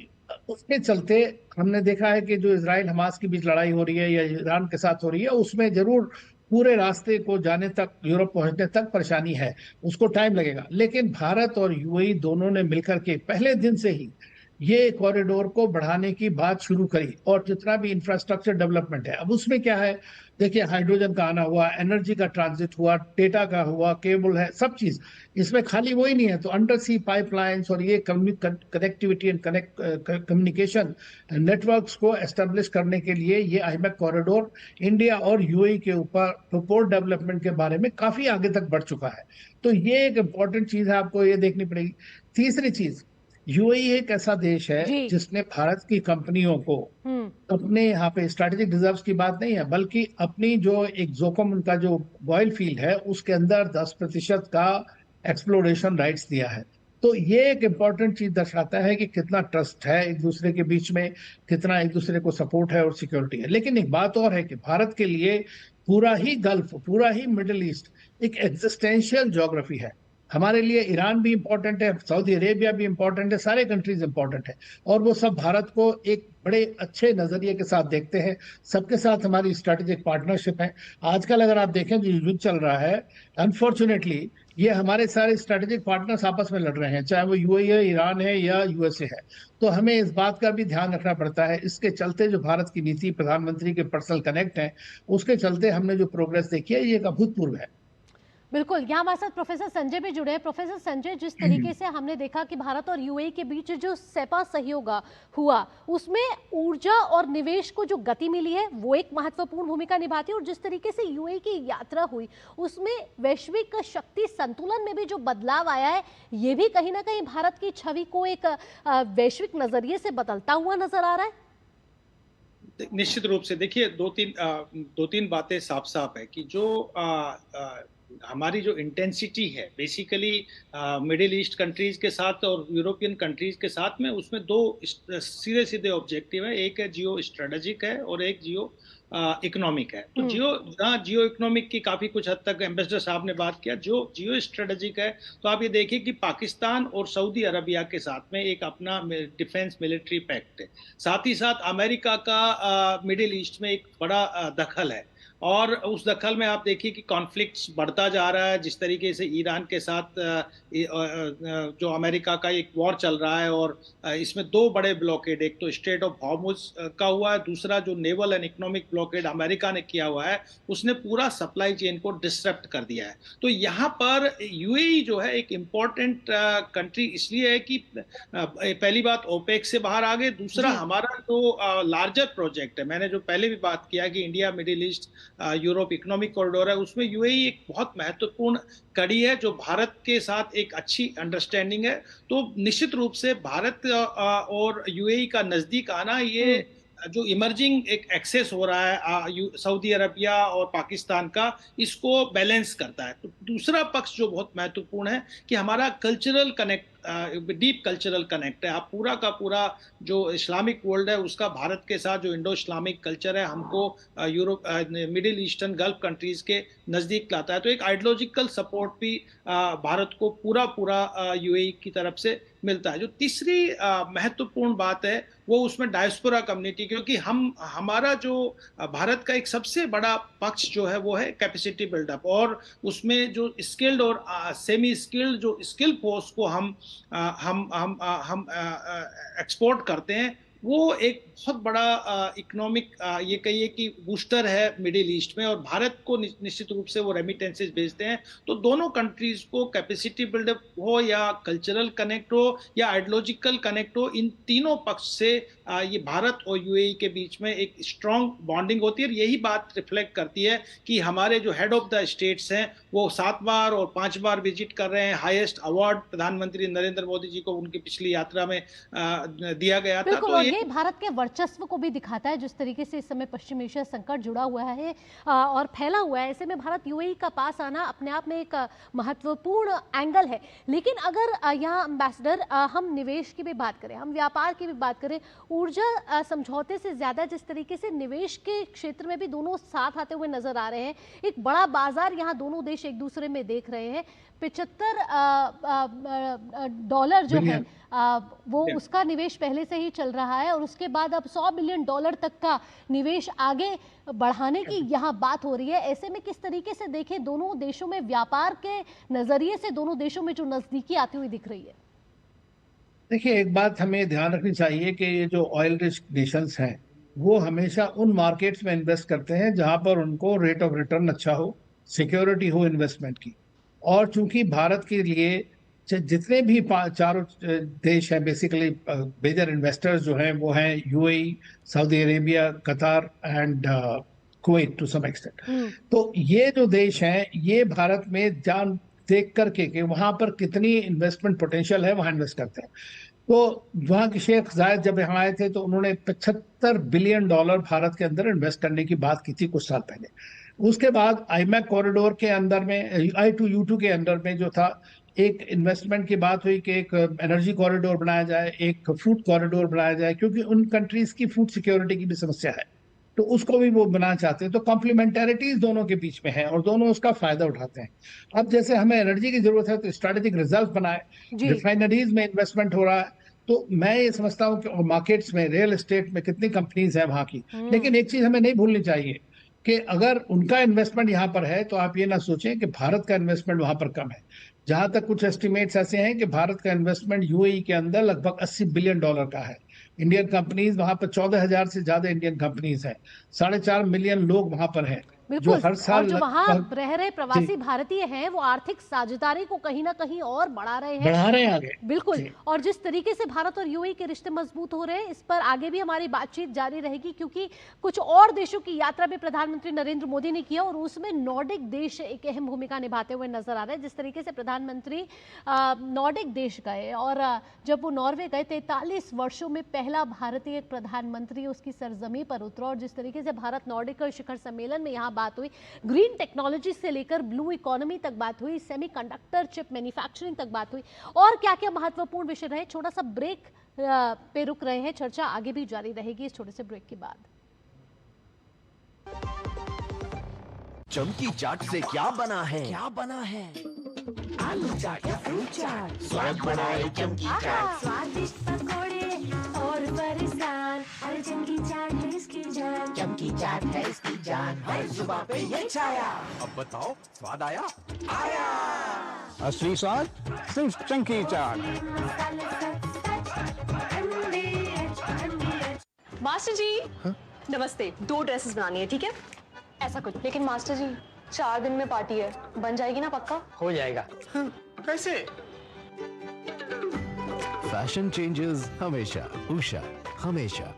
उसके चलते हमने देखा है कि जो इजराइल हमास के बीच लड़ाई हो रही है या ईरान के साथ हो रही है, उसमें जरूर पूरे रास्ते को जाने तक, यूरोप पहुंचने तक परेशानी है, उसको टाइम लगेगा। लेकिन भारत और यूएई दोनों ने मिलकर के पहले दिन से ही ये कॉरिडोर को बढ़ाने की बात शुरू करी। और जितना भी इंफ्रास्ट्रक्चर डेवलपमेंट है, अब उसमें क्या है, देखिए हाइड्रोजन का आना हुआ, एनर्जी का ट्रांजिट हुआ, डेटा का हुआ, केबल है, सब चीज इसमें। खाली वही नहीं है, तो अंडर सी पाइपलाइंस और ये कनेक्टिविटी एंड कम्युनिकेशन नेटवर्क्स को एस्टेब्लिश करने के लिए ये आईमेक कॉरिडोर इंडिया और यूएई के ऊपर पोर्ट डेवलपमेंट के बारे में काफी आगे तक बढ़ चुका है। तो ये एक इंपॉर्टेंट चीज है, आपको ये देखनी पड़ेगी। तीसरी चीज, यूएई एक ऐसा देश है जिसने भारत की कंपनियों को अपने यहाँ पे स्ट्रेटेजिक रिजर्व्स की बात नहीं है, बल्कि अपनी जो एक जोखिम, उनका जो ऑयल फील्ड है उसके अंदर 10% का एक्सप्लोरेशन राइट्स दिया है। तो ये एक इम्पॉर्टेंट चीज दर्शाता है कि कितना ट्रस्ट है एक दूसरे के बीच में, कितना एक दूसरे को सपोर्ट है और सिक्योरिटी है। लेकिन एक बात और है कि भारत के लिए पूरा ही गल्फ, पूरा ही मिडिल ईस्ट एक एग्जिस्टेंशियल ज्योग्राफी है। हमारे लिए ईरान भी इंपॉर्टेंट है, सऊदी अरेबिया भी इंपॉर्टेंट है, सारे कंट्रीज इंपॉर्टेंट है, और वो सब भारत को एक बड़े अच्छे नजरिए के साथ देखते हैं। सबके साथ हमारी स्ट्रेटेजिक पार्टनरशिप है। आजकल अगर आप देखें जो युद्ध चल रहा है, अनफॉर्चुनेटली ये हमारे सारे स्ट्रेटेजिक पार्टनर्स आपस में लड़ रहे हैं, चाहे वो यूएई है, ईरान है या यूएसए है। तो हमें इस बात का भी ध्यान रखना पड़ता है। इसके चलते जो भारत की नीति, प्रधानमंत्री के पर्सनल कनेक्ट है, उसके चलते हमने जो प्रोग्रेस देखी है ये एक अभूतपूर्व है। बिल्कुल, यहाँ हमारे साथ प्रोफेसर संजय भी जुड़े हैं। प्रोफेसर संजय, जिस तरीके से हमने देखा कि भारत और यूएई के बीच जो सेपा सहयोग हुआ, उसमें ऊर्जा और निवेश को जो गति मिली है वो एक महत्वपूर्ण भूमिका निभाती है, और जिस तरीके से यूएई की यात्रा हुई उसमें वैश्विक शक्ति संतुलन में भी जो बदलाव आया है, ये भी कहीं ना कहीं भारत की छवि को एक वैश्विक नजरिए से बदलता हुआ नजर आ रहा है। निश्चित रूप से देखिए, दो तीन बातें साफ साफ है कि जो हमारी जो इंटेंसिटी है बेसिकली मिडिल ईस्ट कंट्रीज के साथ और यूरोपियन कंट्रीज के साथ में, उसमें दो सीधे सीधे ऑब्जेक्टिव है। एक है जियो स्ट्रेटेजिक है और एक जियो इकोनॉमिक है। तो जियो इकोनॉमिक की काफी कुछ हद तक एम्बेसडर साहब ने बात किया। जो जियो स्ट्रेटेजिक है, तो आप ये देखिए कि पाकिस्तान और सऊदी अरबिया के साथ में एक अपना डिफेंस मिलिट्री पैक्ट है। साथ ही साथ अमेरिका का मिडिल ईस्ट में एक बड़ा दखल है, और उस दखल में आप देखिए कि कॉन्फ्लिक्ट्स बढ़ता जा रहा है। जिस तरीके से ईरान के साथ जो अमेरिका का एक वॉर चल रहा है, और इसमें दो बड़े ब्लॉकेड, एक तो स्ट्रेट ऑफ हॉर्मुज का हुआ है, दूसरा जो naval and economic blockade America ने किया हुआ है, उसने पूरा सप्लाई चेन को डिसरप्ट कर दिया है। तो यहाँ पर यूएई जो है एक इम्पॉर्टेंट कंट्री इसलिए है कि पहली बात ओपेक से बाहर आ गए, दूसरा हमारा जो लार्जर प्रोजेक्ट है, मैंने जो पहले भी बात किया कि India middle east Europe economic corridor है, उसमें यूएई एक बहुत महत्वपूर्ण कड़ी है जो भारत के साथ एक अच्छी अंडरस्टैंडिंग है। तो निश्चित रूप से भारत और यूएई का नजदीक आना, ये जो इमर्जिंग एक एक्सेस हो रहा है सऊदी अरबिया और पाकिस्तान का, इसको बैलेंस करता है। तो दूसरा पक्ष जो बहुत महत्वपूर्ण है कि हमारा cultural connect, deep cultural connect है। आप पूरा का पूरा जो इस्लामिक वर्ल्ड है उसका भारत के साथ जो इंडो इस्लामिक कल्चर है, हमको Europe middle eastern gulf countries के नज़दीक लाता है। तो एक आइडियोलॉजिकल सपोर्ट भी भारत को पूरा यूएई की तरफ से मिलता है। जो तीसरी महत्वपूर्ण बात है वो उसमें डायस्पोरा कम्युनिटी, क्योंकि हमारा जो भारत का एक सबसे बड़ा पक्ष जो है वो है कैपेसिटी बिल्डअप, और उसमें जो स्किल्ड और सेमी स्किल्ड जो स्किल फोर्स को हम एक्सपोर्ट करते हैं, वो एक बहुत बड़ा इकोनॉमिक ये कहिए कि बूस्टर है मिडिल ईस्ट में, और भारत को निश्चित रूप से वो रेमिटेंसेस भेजते हैं। तो दोनों कंट्रीज को कैपेसिटी बिल्डअप हो या कल्चरल कनेक्ट हो या आइडियोलॉजिकल कनेक्ट हो, इन तीनों पक्ष से ये भारत और यूएई के बीच में एक स्ट्रॉन्ग बॉन्डिंग होती है। और यही बात रिफ्लेक्ट करती है कि हमारे जो हेड ऑफ द स्टेट्स हैं वो 7 बार और 5 बार विजिट कर रहे हैं। हाईएस्ट अवार्ड प्रधानमंत्री नरेंद्र मोदी जी को उनकी पिछली यात्रा में दिया गया था। तो ये भारत के वर्चस्व को भी दिखाता है, जिस तरीके से इस समय पश्चिम एशिया संकट जुड़ा हुआ है और फैला हुआ है। ऐसे में भारत यूएई का पास आना अपने आप में एक महत्वपूर्ण एंगल है। लेकिन अगर यहाँ एम्बेसडर हम निवेश की भी बात करें, हम व्यापार की भी बात करें, ऊर्जा समझौते से ज्यादा जिस तरीके से निवेश के क्षेत्र में भी दोनों साथ आते हुए नजर आ रहे हैं, एक बड़ा बाजार यहाँ दोनों देश एक दूसरे में देख रहे हैं। 75 डॉलर जो है वो उसका निवेश पहले से ही चल रहा है, और उसके बाद अब $100 बिलियन तक का निवेश आगे बढ़ाने की यहाँ बात हो रही है। ऐसे में किस तरीके से देखें, दोनों देशों में व्यापार के नजरिए से दोनों देशों में जो नजदीकी आती हुई दिख रही है? देखिए, एक बात हमें ध्यान रखनी चाहिए कि ये जो ऑयल रिच नेशंस हैं वो हमेशा उन मार्केट्स में इन्वेस्ट करते हैं जहां पर उनको रेट ऑफ रिटर्न अच्छा हो, सिक्योरिटी हो इन्वेस्टमेंट की। और चूंकि भारत के लिए जितने भी चारों देश हैं, बेसिकली मेजर इन्वेस्टर्स जो हैं वो हैं UAE, Saudi Arabia, Qatar and Kuwait to some extent. तो ये जो देश हैं ये भारत में जान देख करके कि वहां पर कितनी इन्वेस्टमेंट पोटेंशियल है वहां इन्वेस्ट करते हैं। तो वहां के शेख जायद जब यहाँ आए थे तो उन्होंने $75 बिलियन भारत के अंदर इन्वेस्ट करने की बात की थी कुछ साल पहले। उसके बाद आईमैक कॉरिडोर के अंदर में, I2U2 के अंदर में जो था, एक इन्वेस्टमेंट की बात हुई कि एक एनर्जी कॉरिडोर बनाया जाए, एक फूड कॉरिडोर बनाया जाए, क्योंकि उन कंट्रीज की फूड सिक्योरिटी की भी समस्या है, तो उसको भी वो बनाना चाहते हैं। तो कॉम्प्लीमेंटरिटीज दोनों के बीच में है और दोनों उसका फायदा उठाते हैं। अब जैसे हमें एनर्जी की जरूरत है तो स्ट्रेटेजिक रिजर्व बनाए, रिफाइनरीज में इन्वेस्टमेंट हो रहा है। तो मैं ये समझता हूँ कि मार्केट्स में, रियल एस्टेट में कितनी कंपनीज है वहां की। लेकिन एक चीज हमें नहीं भूलनी चाहिए कि अगर उनका इन्वेस्टमेंट यहाँ पर है तो आप ये ना सोचें कि भारत का इन्वेस्टमेंट वहां पर कम है। जहां तक कुछ एस्टिमेट्स ऐसे हैं कि भारत का इन्वेस्टमेंट यूएई के अंदर लगभग $80 बिलियन का है। इंडियन कंपनीज वहां पर 14,000 से ज्यादा इंडियन कंपनीज हैं, 4.5 मिलियन लोग वहां पर हैं। बिल्कुल, जो हर साल और जो वहाँ रह रहे प्रवासी भारतीय हैं वो आर्थिक साझेदारी को कहीं ना कहीं और बढ़ा रहे हैं आगे। बिल्कुल, और जिस तरीके से भारत और यूएई के रिश्ते मजबूत हो रहे हैं, इस पर आगे भी हमारी बातचीत जारी रहेगी, क्योंकि कुछ और देशों की यात्रा भी प्रधानमंत्री नरेंद्र मोदी ने किया और उसमें नॉर्डिक देश एक अहम भूमिका निभाते हुए नजर आ रहे हैं। जिस तरीके से प्रधानमंत्री नॉर्डिक देश गए, और जब वो नॉर्वे गए 43 वर्षों में पहला भारतीय प्रधानमंत्री उसकी सरजमी पर उतरा, और जिस तरीके से भारत नॉर्डिक शिखर सम्मेलन में यहाँ यहाँ बात हुई, ग्रीन टेक्नोलॉजी से लेकर ब्लू इकोनॉमी तक बात हुई, सेमीकंडक्टर चिप मैन्युफैक्चरिंग तक बात हुई और क्या क्या महत्वपूर्ण विषय रहे। छोटा सा ब्रेक पे रुक रहे हैं, चर्चा आगे भी जारी रहेगी इस छोटे से ब्रेक के बाद। चमकी चाट से क्या बना है? क्या बना है? आलू चाट या फ्रूट चाट, स्वाद बढ़ाए चमकी चाट। स्वादिष्ट पकोड़े और बरसान, हर चमकी चाट है इसकी जान। चमकी चाट है इसकी जान, हर जुबां पे ये छाया। अब बताओ स्वाद आया? आया। असली स्वाद सिर्फ चंकी चाट। मास्टर जी नमस्ते, 2 ड्रेसेस बनानी है, ठीक है? ऐसा कुछ, लेकिन मास्टर जी 4 दिन में पार्टी है, बन जाएगी ना पक्का? हो जाएगा। कैसे? फैशन चेंजेस हमेशा, उषा हमेशा।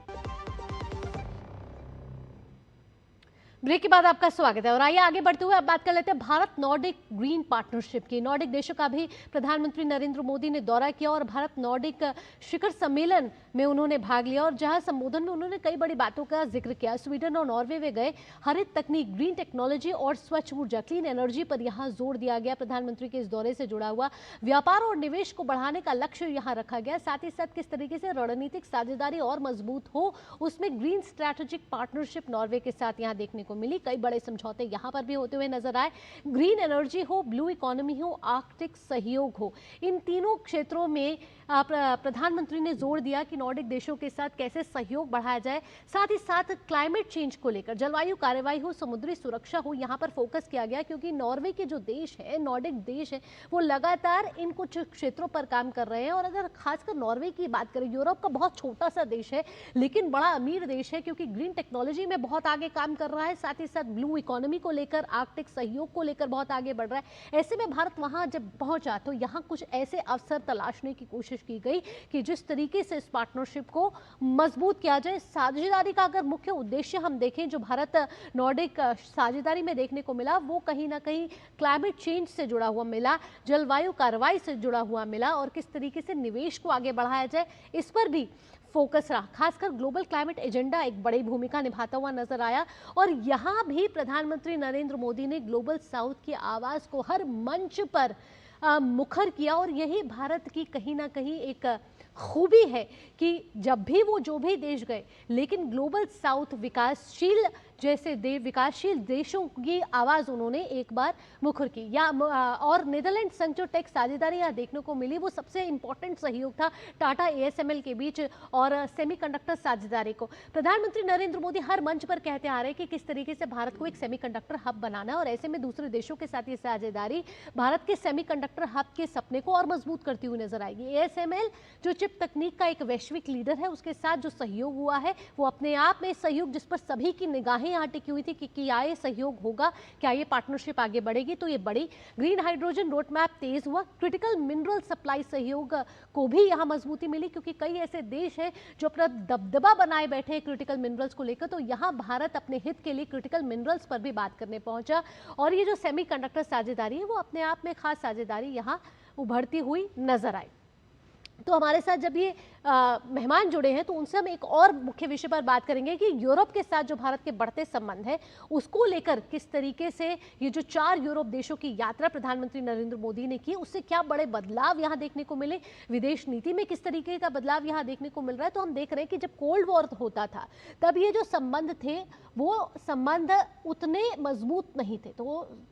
ब्रेक के बाद आपका स्वागत है और आइए आगे बढ़ते हुए अब बात कर लेते हैं भारत नॉर्डिक ग्रीन पार्टनरशिप की। नॉर्डिक देशों का भी प्रधानमंत्री नरेंद्र मोदी ने दौरा किया और भारत नॉर्डिक शिखर सम्मेलन में उन्होंने भाग लिया और जहां संबोधन में उन्होंने कई बड़ी बातों का जिक्र किया। स्वीडन और नॉर्वे में गए, हरित तकनीक, ग्रीन टेक्नोलॉजी और स्वच्छ ऊर्जा, क्लीन एनर्जी पर यहां जोर दिया गया। प्रधानमंत्री के इस दौरे से जुड़ा हुआ व्यापार और निवेश को बढ़ाने का लक्ष्य यहां रखा गया। साथ ही साथ किस तरीके से रणनीतिक साझेदारी और मजबूत हो, उसमें ग्रीन स्ट्रैटेजिक पार्टनरशिप नॉर्वे के साथ यहां देखने को मिली। कई बड़े समझौते यहां पर भी होते हुए नजर आए। ग्रीन एनर्जी हो, ब्लू इकोनॉमी हो, आर्कटिक सहयोग हो, इन तीनों क्षेत्रों में प्रधानमंत्री ने जोर दिया कि नॉर्डिक देशों के साथ कैसे सहयोग बढ़ाया जाए। साथ ही साथ क्लाइमेट चेंज को लेकर, जलवायु कार्रवाई हो, समुद्री सुरक्षा हो, यहां पर फोकस किया गया क्योंकि नॉर्वे के जो देश है, नॉर्डिक देश है, वो लगातार इन कुछ क्षेत्रों पर काम कर रहे हैं। और अगर खासकर नॉर्वे की बात करें, यूरोप का बहुत छोटा सा देश है लेकिन बड़ा अमीर देश है क्योंकि ग्रीन टेक्नोलॉजी में बहुत आगे काम कर रहा है। साथ ही साथ ब्लू इकोनॉमी को लेकर, आर्कटिक सहयोग को लेकर बहुत आगे बढ़ रहा है। ऐसे में भारत वहां जब पहुंचा तो यहां कुछ ऐसे अवसर तलाशने की कोशिश की गई कि जिस तरीके से इस पार्टनरशिप को मजबूत किया जाए। साझेदारी का अगर मुख्य उद्देश्य हम देखें, जो भारत नॉर्डिक साझेदारी में देखने को मिला, वो कहीं ना कहीं क्लाइमेट चेंज से जुड़ा हुआ मिला, जलवायु कार्रवाई से जुड़ा हुआ मिला और किस तरीके से निवेश को आगे बढ़ाया जाए, इस पर भी फोकस रहा। खासकर ग्लोबल क्लाइमेट एजेंडा एक बड़ी भूमिका निभाता हुआ नजर आया और यहां भी प्रधानमंत्री नरेंद्र मोदी ने ग्लोबल साउथ की आवाज को हर मंच पर मुखर किया। और यही भारत की कहीं ना कहीं एक खूबी है कि जब भी वो जो भी देश गए, लेकिन ग्लोबल साउथ विकासशील जैसे विकासशील देशों की आवाज़ उन्होंने एक बार मुखर की। या और नीदरलैंड संघ जो टेक साझेदारी यहाँ देखने को मिली, वो सबसे इंपॉर्टेंट सहयोग था टाटा ASML के बीच और सेमीकंडक्टर साझेदारी को। प्रधानमंत्री नरेंद्र मोदी हर मंच पर कहते आ रहे हैं कि किस तरीके से भारत को एक सेमीकंडक्टर हब बनाना है और ऐसे में दूसरे देशों के साथ ये साझेदारी भारत के सेमीकंडक्टर हब के सपने को और मजबूत करती हुई नजर आएगी। ASML जो चिप तकनीक का एक वैश्विक लीडर है, उसके साथ जो सहयोग हुआ है वो अपने आप में सहयोग जिस पर सभी की निगाहें यहाँ टिकी हुई थी कि क्या ये सहयोग होगा, क्या ये पार्टनरशिप आगे बढ़ेगी, तो ये बढ़ी। ग्रीन हाइड्रोजन रोड मैप तेज हुआ। क्रिटिकल मिनरल सप्लाई सहयोग को भी यहाँ मजबूती मिली क्योंकि कई ऐसे देश हैं जो अपना दबदबा बनाए बैठे हैं क्रिटिकल मिनरल्स को लेकर, तो यहाँ भारत अपने हित के लिए क्रिटिकल मिनरल्स पर भी बात करने पहुंचा। और ये जो सेमीकंडक्टर साझेदारी है वो अपने आप में खास साझेदारी यहाँ उभरती हुई नजर आई। तो हमारे साथ जब ये मेहमान जुड़े हैं तो उनसे हम एक और मुख्य विषय पर बात करेंगे कि यूरोप के साथ जो भारत के बढ़ते संबंध है उसको लेकर किस तरीके से ये जो 4 यूरोप देशों की यात्रा प्रधानमंत्री नरेंद्र मोदी ने की, उससे क्या बड़े बदलाव यहाँ देखने को मिले, विदेश नीति में किस तरीके का बदलाव यहाँ देखने को मिल रहा है। तो हम देख रहे हैं कि जब कोल्ड वॉर होता था तब ये जो संबंध थे वो संबंध उतने मजबूत नहीं थे। तो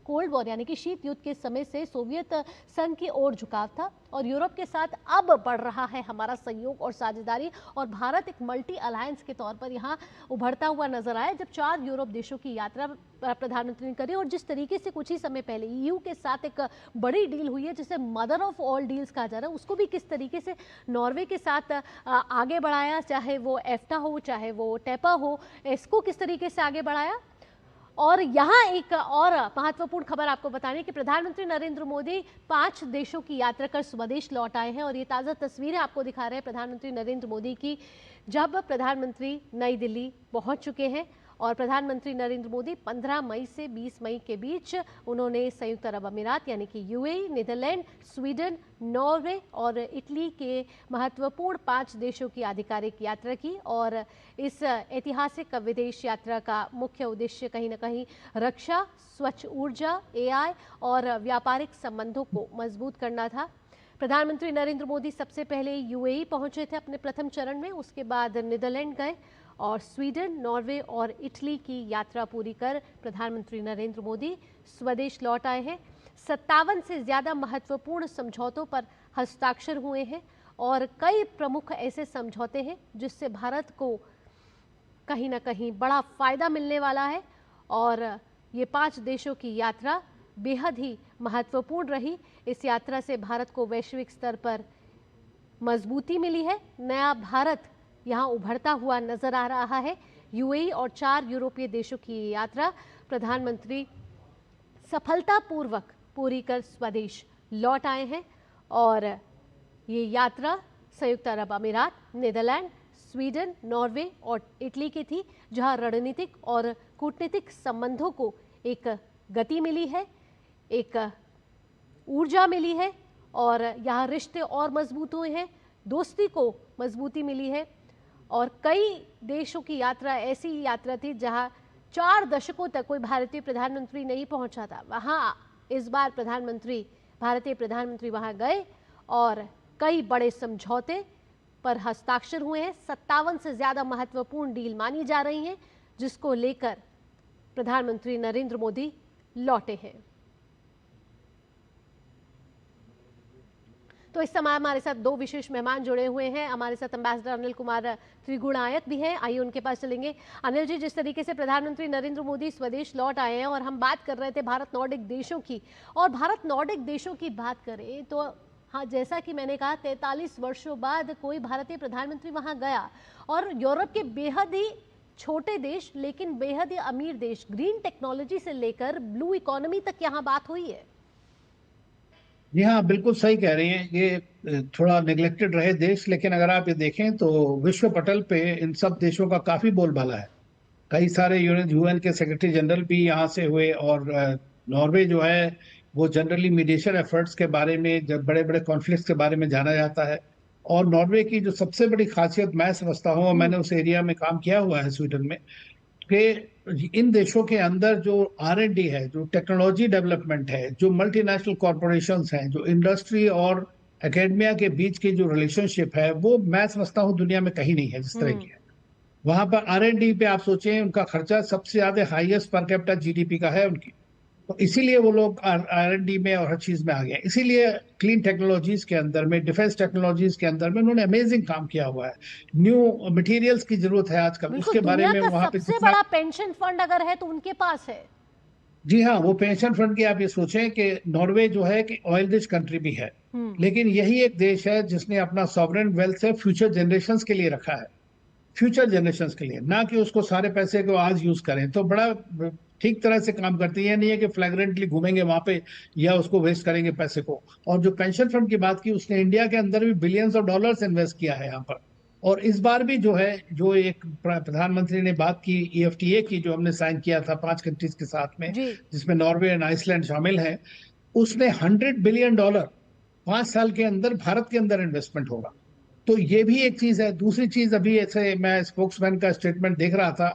कोल्ड वॉर यानी कि शीत युद्ध के समय से सोवियत संघ की ओर झुकाव था और यूरोप के साथ अब बढ़ रहा है हमारा सहयोग और साझेदारी और भारत एक मल्टी अलायंस के तौर पर यहाँ उभरता हुआ नजर आया। जब 4 यूरोप देशों की यात्रा प्रधानमंत्री ने करी और जिस तरीके से कुछ ही समय पहले EU के साथ एक बड़ी डील हुई है जिसे मदर ऑफ ऑल डील्स कहा जा रहा है, उसको भी किस तरीके से नॉर्वे के साथ आगे बढ़ाया, चाहे वो एफ्टा हो चाहे वो टेपा हो, इसको किस तरीके से आगे बढ़ाया। और यहाँ एक और महत्वपूर्ण खबर आपको बताने कि प्रधानमंत्री नरेंद्र मोदी 5 देशों की यात्रा कर स्वदेश लौट आए हैं और ये ताज़ा तस्वीरें आपको दिखा रहे हैं प्रधानमंत्री नरेंद्र मोदी की, जब प्रधानमंत्री नई दिल्ली पहुँच चुके हैं और प्रधानमंत्री नरेंद्र मोदी 15 मई से 20 मई के बीच उन्होंने संयुक्त अरब अमीरात यानी कि यूएई, नीदरलैंड, स्वीडन, नॉर्वे और इटली के महत्वपूर्ण 5 देशों की आधिकारिक यात्रा की। और इस ऐतिहासिक विदेश यात्रा का मुख्य उद्देश्य कहीं न कहीं रक्षा, स्वच्छ ऊर्जा, एआई और व्यापारिक संबंधों को मजबूत करना था। प्रधानमंत्री नरेंद्र मोदी सबसे पहले यूएई पहुंचे थे अपने प्रथम चरण में, उसके बाद नीदरलैंड गए और स्वीडन, नॉर्वे और इटली की यात्रा पूरी कर प्रधानमंत्री नरेंद्र मोदी स्वदेश लौट आए हैं। 57 से ज़्यादा महत्वपूर्ण समझौतों पर हस्ताक्षर हुए हैं और कई प्रमुख ऐसे समझौते हैं जिससे भारत को कहीं ना कहीं बड़ा फायदा मिलने वाला है। और ये 5 देशों की यात्रा बेहद ही महत्वपूर्ण रही। इस यात्रा से भारत को वैश्विक स्तर पर मजबूती मिली है, नया भारत यहाँ उभरता हुआ नजर आ रहा है। यूएई और 4 यूरोपीय देशों की यात्रा प्रधानमंत्री सफलतापूर्वक पूरी कर स्वदेश लौट आए हैं और ये यात्रा संयुक्त अरब अमीरात, नीदरलैंड, स्वीडन, नॉर्वे और इटली की थी, जहां रणनीतिक और कूटनीतिक संबंधों को एक गति मिली है, एक ऊर्जा मिली है और यहाँ रिश्ते और मजबूत हुए हैं, दोस्ती को मजबूती मिली है। और कई देशों की यात्रा ऐसी यात्रा थी जहाँ 4 दशकों तक कोई भारतीय प्रधानमंत्री नहीं पहुंचा था, वहाँ इस बार भारतीय प्रधानमंत्री वहाँ गए और कई बड़े समझौते पर हस्ताक्षर हुए हैं। 57 से ज़्यादा महत्वपूर्ण डील मानी जा रही हैं जिसको लेकर प्रधानमंत्री नरेंद्र मोदी लौटे हैं। तो इस समय हमारे साथ 2 विशेष मेहमान जुड़े हुए हैं। हमारे साथ एम्बेसडर अनिल कुमार त्रिगुणायत भी हैं, आइए उनके पास चलेंगे। अनिल जी, जिस तरीके से प्रधानमंत्री नरेंद्र मोदी स्वदेश लौट आए हैं और हम बात कर रहे थे भारत नॉर्डिक देशों की, और भारत नॉर्डिक देशों की बात करें तो हाँ, जैसा कि मैंने कहा 43 वर्षों बाद कोई भारतीय प्रधानमंत्री वहाँ गया और यूरोप के बेहद ही छोटे देश लेकिन बेहद ही अमीर देश, ग्रीन टेक्नोलॉजी से लेकर ब्लू इकोनॉमी तक यहाँ बात हुई है। जी हाँ, बिल्कुल सही कह रही हैं। ये थोड़ा नेग्लेक्टेड रहे देश, लेकिन अगर आप ये देखें तो विश्व पटल पे इन सब देशों का काफी बोलबाला है। कई सारे यूएन के सेक्रेटरी जनरल भी यहाँ से हुए और नॉर्वे जो है वो जनरली मीडिएशन एफर्ट्स के बारे में, जब बड़े बड़े कॉन्फ्लिक्ट्स के बारे में जाना जाता है। और नॉर्वे की जो सबसे बड़ी खासियत मैं समझता हूँ, मैंने उस एरिया में काम किया हुआ है स्वीडन में, कि इन देशों के अंदर जो R&D है, जो टेक्नोलॉजी डेवलपमेंट है, जो मल्टीनेशनल कॉरपोरेशंस हैं, जो इंडस्ट्री और एकेडमिया के बीच की जो रिलेशनशिप है, वो मैं समझता हूँ दुनिया में कहीं नहीं है जिस तरह की है। वहां पर R&D पे आप सोचें, उनका खर्चा सबसे ज्यादा हाईएस्ट पर कैपिटा GDP का है उनकी, तो इसीलिए वो लोग R&D में और हर चीज में आ गए। इसीलिए क्लीन टेक्नोलॉजीज के अंदर में, डिफेंस टेक्नोलॉजीज के अंदर में उन्होंने अमेजिंग काम किया हुआ है। न्यू मटेरियल्स की जरूरत है आजकल, उसके बारे में वहां पे सबसे बड़ा पेंशन फंड अगर है तो उनके पास है। जी हाँ, वो पेंशन फंड की आप ये सोचें कि नॉर्वे जो है कि ऑयल रिच कंट्री भी है, लेकिन यही एक देश है जिसने अपना सॉवरेन वेल्थ से फ्यूचर जनरेशंस के लिए रखा है, फ्यूचर जनरेशंस के लिए, ना कि उसको सारे पैसे को आज यूज करें। तो बड़ा ठीक तरह से काम करती है, नहीं है कि फ्लैग्रेंटली घूमेंगे वहां पे या उसको वेस्ट करेंगे पैसे को। और जो पेंशन फंड की बात की, उसने इंडिया के अंदर भी बिलियंस ऑफ डॉलर्स इन्वेस्ट किया है यहाँ पर। और इस बार भी जो है, जो एक प्रधानमंत्री ने बात की EFTA की, जो हमने साइन किया था 5 कंट्रीज के साथ में, जिसमें नॉर्वे एंड आइसलैंड शामिल है, उसने $100 बिलियन 5 साल के अंदर भारत के अंदर इन्वेस्टमेंट होगा। तो ये भी एक चीज है। दूसरी चीज, अभी ऐसे मैं स्पोक्समैन का स्टेटमेंट देख रहा था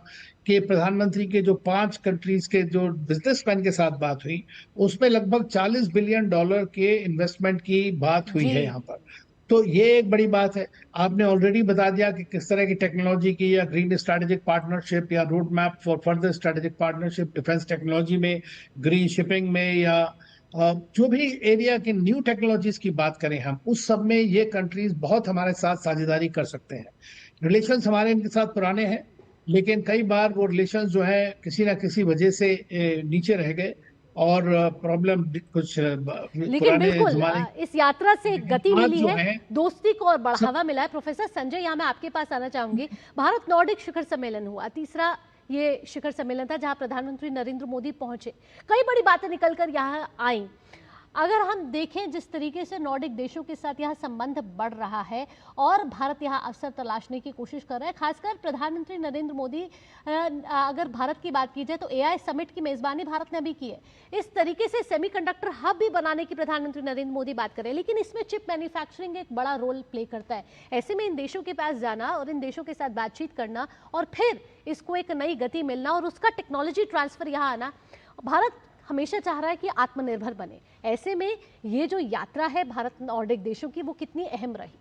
कि प्रधानमंत्री के जो 5 कंट्रीज के जो बिजनेसमैन के साथ बात हुई, उसमें लगभग $40 बिलियन के इन्वेस्टमेंट की बात हुई है यहाँ पर। तो ये एक बड़ी बात है। आपने ऑलरेडी बता दिया कि किस तरह की टेक्नोलॉजी की, या ग्रीन स्ट्रेटेजिक पार्टनरशिप या road map for further strategic partnership defence technology में, ग्रीन शिपिंग में, या जो भी एरिया की न्यू टेक्नोलॉजीज की बात करें हम, उस सब में ये कंट्रीज बहुत हमारे साथ साझेदारी कर सकते हैं। रिलेशंस हमारे इनके साथ पुराने हैं, लेकिन कई बार वो रिलेशंस जो है किसी ना किसी वजह से नीचे रह गए और प्रॉब्लम कुछ लेकिन बिल्कुल इस यात्रा से गति मिली है, दोस्ती को और बढ़ावा मिला है। प्रोफेसर संजय, यहाँ मैं आपके पास आना चाहूंगी। भारत नॉर्डिक शिखर सम्मेलन हुआ, तीसरा ये शिखर सम्मेलन था जहां प्रधानमंत्री नरेंद्र मोदी पहुंचे। कई बड़ी बातें निकलकर यहाँ आई। अगर हम देखें जिस तरीके से नॉर्डिक देशों के साथ यह संबंध बढ़ रहा है और भारत यहाँ अवसर तलाशने की कोशिश कर रहा है, खासकर प्रधानमंत्री नरेंद्र मोदी, अगर भारत की बात की जाए तो एआई समिट की मेजबानी भारत ने अभी की है। इस तरीके से सेमीकंडक्टर हब भी बनाने की प्रधानमंत्री नरेंद्र मोदी बात कर रहे हैं, लेकिन इसमें चिप मैन्युफैक्चरिंग एक बड़ा रोल प्ले करता है। ऐसे में इन देशों के पास जाना और इन देशों के साथ बातचीत करना और फिर इसको एक नई गति मिलना और उसका टेक्नोलॉजी ट्रांसफर यहाँ आना, भारत हमेशा चाह रहा है कि आत्मनिर्भर बने। ऐसे में ये जो यात्रा है भारत नॉर्डिक देशों की, वो कितनी अहम रही?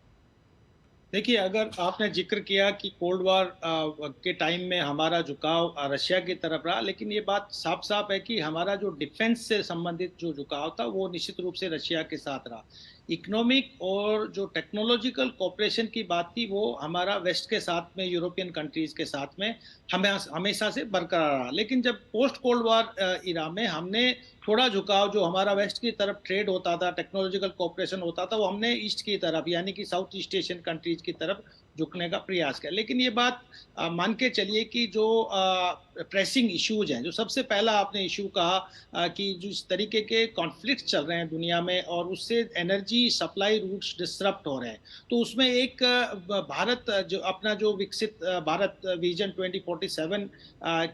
देखिए, अगर आपने जिक्र किया कि कोल्ड वॉर के टाइम में हमारा झुकाव रशिया की तरफ रहा, लेकिन ये बात साफ साफ है कि हमारा जो डिफेंस से संबंधित जो झुकाव था वो निश्चित रूप से रशिया के साथ रहा। इकोनॉमिक और जो टेक्नोलॉजिकल कोऑपरेशन की बात थी वो हमारा वेस्ट के साथ में, यूरोपियन कंट्रीज के साथ में हमेशा से बरकरार रहा। लेकिन जब पोस्ट कोल्ड वॉर इरा में हमने थोड़ा झुकाव, जो हमारा वेस्ट की तरफ ट्रेड होता था, टेक्नोलॉजिकल कोऑपरेशन होता था, वो हमने ईस्ट की तरफ यानी कि साउथ ईस्ट एशियन कंट्रीज की तरफ झुकने का प्रयास किया। लेकिन ये बात मान के चलिए कि जो प्रेसिंग इश्यूज हैं, जो सबसे पहला आपने इशू कहा कि जो इस तरीके के कॉन्फ्लिक्ट चल रहे हैं दुनिया में और उससे एनर्जी सप्लाई रूट्स डिसरप्ट हो रहे हैं, तो उसमें एक भारत जो अपना जो विकसित भारत विजन 2047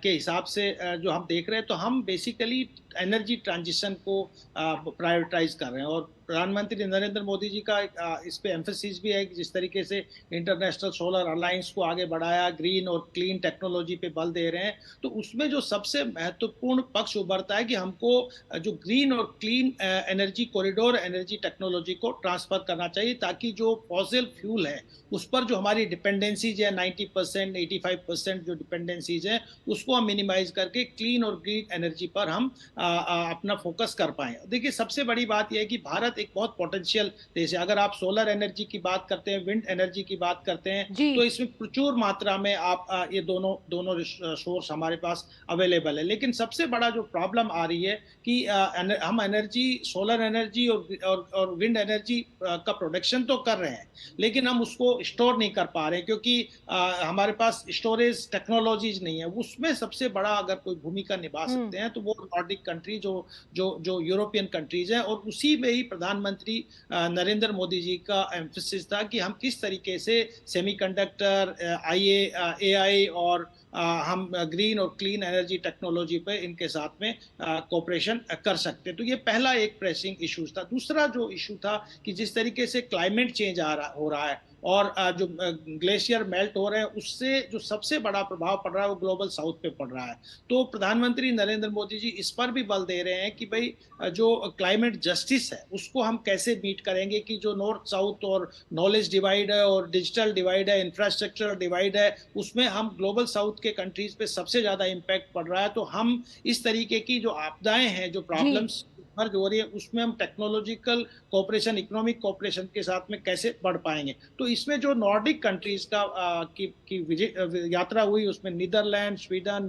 के हिसाब से जो हम देख रहे हैं, तो हम बेसिकली एनर्जी ट्रांजिशन को प्रायोरिटाइज कर रहे हैं। और प्रधानमंत्री नरेंद्र मोदी जी का इस पे एम्फेसिस भी है कि जिस तरीके से इंटरनेशनल सोलर अलायंस को आगे बढ़ाया, ग्रीन और क्लीन टेक्नोलॉजी पे बल दे रहे हैं, तो उसमें जो सबसे महत्वपूर्ण पक्ष उभरता है कि हमको जो ग्रीन और clean energy corridor energy technology को ट्रांसफर करना चाहिए, ताकि जो फॉसिल फ्यूल है उस पर जो हमारी डिपेंडेंसीज है 90% 85% जो डिपेंडेंसीज हैं उसको हम मिनिमाइज करके क्लीन और ग्रीन एनर्जी पर हम अपना फोकस कर पाएं। देखिए, सबसे बड़ी बात यह है कि भारत एक बहुत पोटेंशियल देश है। अगर आप सोलर एनर्जी की बात करते हैं, विंड एनर्जी की बात करते हैं, तो इसमें प्रचुर मात्रा में आप ये दोनों सोर्स हमारे पास अवेलेबल है। लेकिन सबसे बड़ा जो प्रॉब्लम आ रही है कि हम एनर्जी, सोलर एनर्जी और विंड एनर्जी का प्रोडक्शन तो कर रहे हैं, लेकिन हम उसको स्टोर नहीं कर पा रहे क्योंकि हमारे पास स्टोरेज टेक्नोलॉजीज नहीं है। उसमें सबसे बड़ा अगर कोई भूमिका निभा सकते हैं तो वो नॉर्डिक कंट्री जो यूरोपियन कंट्रीज हैं, और उसी में ही प्रधानमंत्री नरेंद्र मोदी जी का एम्फेसिस था कि हम किस तरीके से सेमीकंडक्टर, एआई और हम ग्रीन और क्लीन एनर्जी टेक्नोलॉजी पे इनके साथ में कोऑपरेशन कर सकते। तो ये पहला एक प्रेसिंग इशू था। दूसरा जो इशू था कि जिस तरीके से क्लाइमेट चेंज हो रहा है और जो ग्लेशियर मेल्ट हो रहे हैं, उससे जो सबसे बड़ा प्रभाव पड़ रहा है वो ग्लोबल साउथ पे पड़ रहा है। तो प्रधानमंत्री नरेंद्र मोदी जी इस पर भी बल दे रहे हैं कि भाई जो क्लाइमेट जस्टिस है उसको हम कैसे मीट करेंगे, कि जो नॉर्थ साउथ और नॉलेज डिवाइड है और डिजिटल डिवाइड है, इंफ्रास्ट्रक्चर डिवाइड है, उसमें हम ग्लोबल साउथ के कंट्रीज पे सबसे ज्यादा इम्पैक्ट पड़ रहा है। तो हम इस तरीके की जो आपदाएं हैं, जो प्रॉब्लम्स मर्ज हो रही है, उसमें हम टेक्नोलॉजिकल कोऑपरेशन, इकोनॉमिक कोऑपरेशन के साथ में कैसे बढ़ पाएंगे। तो इसमें जो नॉर्डिक कंट्रीज का की यात्रा हुई, उसमें नीदरलैंड, स्वीडन,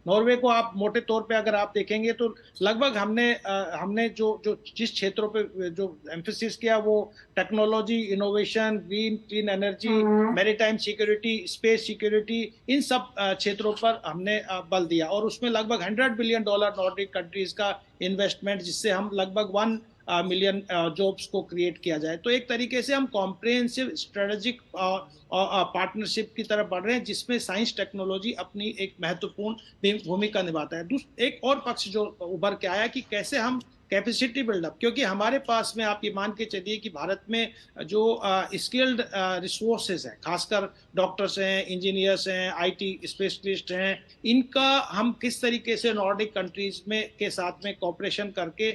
नॉर्वे को आप मोटे तौर पे अगर आप देखेंगे तो लगभग हमने जो जिस क्षेत्रों पे जो एम्फेसिस किया वो technology, innovation, green clean energy, maritime security, space security, इन सब क्षेत्रों पर हमने बल दिया। और उसमें लगभग $100 बिलियन नॉर्डिक कंट्रीज का इन्वेस्टमेंट, जिससे हम लगभग 1 मिलियन जॉब्स को क्रिएट किया जाए। तो एक तरीके से हम कॉम्प्रिहेंसिव स्ट्रेटेजिक पार्टनरशिप की तरफ बढ़ रहे हैं, जिसमें साइंस टेक्नोलॉजी अपनी एक महत्वपूर्ण भूमिका निभाता है। एक और पक्ष जो उभर के आया कि कैसे हम कैपेसिटी बिल्डअप, क्योंकि हमारे पास में आप ये मान के चलिए कि भारत में जो स्किल्ड रिसोर्सेज हैं, खासकर डॉक्टर्स हैं, इंजीनियर्स हैं, आईटी स्पेशलिस्ट हैं, इनका हम किस तरीके से नॉर्डिक कंट्रीज में के साथ में कोऑपरेशन करके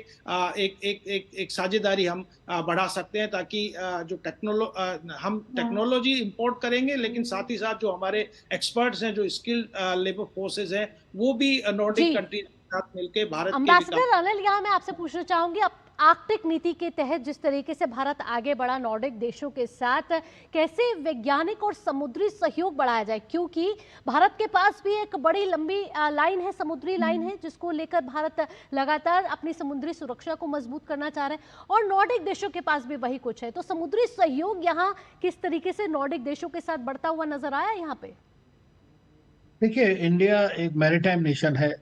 एक साझेदारी हम बढ़ा सकते हैं, ताकि जो हम टेक्नोलॉजी इंपोर्ट करेंगे, लेकिन साथ ही साथ जो हमारे एक्सपर्ट्स हैं, जो स्किल्ड लेबर फोर्सेज हैं, वो भी नॉर्डिक कंट्रीज मिलकर भारत एम्बेसडर अनिल, यहाँ मैं आपसे पूछना चाहूंगी, आर्कटिक नीति के तहत जिस तरीके से भारत आगे बढ़ा नॉर्डिक देशों के साथ, कैसे वैज्ञानिक और समुद्री सहयोग बढ़ाया जाए, क्योंकि भारत के पास भी एक बड़ी लंबी लाइन है, समुद्री लाइन है, जिसको लेकर भारत लगातार अपनी समुद्री सुरक्षा को मजबूत करना चाह रहे हैं, और नॉर्डिक देशों के पास भी वही कुछ है। तो समुद्री सहयोग यहाँ किस तरीके से नॉर्डिक देशों के साथ बढ़ता हुआ नजर आया यहाँ पे? देखिए, इंडिया एक मैरीटाइम नेशन है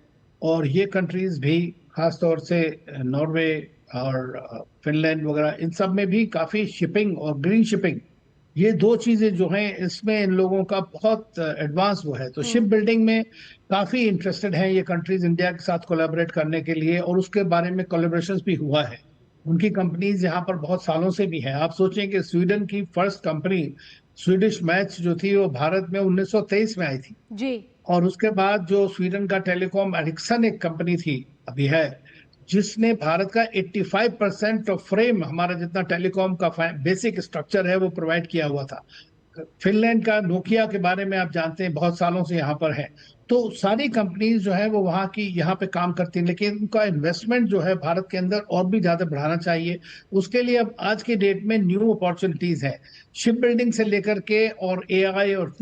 और ये कंट्रीज भी, खासतौर से नॉर्वे और फिनलैंड वगैरह, इन सब में भी काफी शिपिंग और ग्रीन शिपिंग, ये दो चीजें जो हैं इसमें इन लोगों का बहुत एडवांस वो है। तो शिप बिल्डिंग में काफी इंटरेस्टेड हैं ये कंट्रीज इंडिया के साथ कोलैबोरेट करने के लिए, और उसके बारे में कोलैबोरेशंस भी हुआ है। उनकी कंपनीज यहाँ पर बहुत सालों से भी हैं। आप सोचें कि स्वीडन की फर्स्ट कंपनी स्वीडिश मैच जो थी वो भारत में 1923 में आई थी जी। और उसके बाद जो स्वीडन का टेलीकॉम एरिक्सन एक कंपनी थी अभी है, जिसने भारत का 85% ऑफ फ्रेम, हमारा जितना टेलीकॉम का बेसिक स्ट्रक्चर है वो प्रोवाइड किया हुआ था। फिनलैंड का नोकिया के बारे में आप जानते हैं, बहुत सालों से यहाँ पर है। तो सारी कंपनीज जो है वो वहाँ की यहाँ पे काम करती हैं, लेकिन उनका इन्वेस्टमेंट जो है भारत के अंदर और भी ज्यादा बढ़ाना चाहिए। उसके लिए अब आज के डेट में न्यू अपॉर्चुनिटीज हैं, शिप बिल्डिंग से लेकर के और एआई और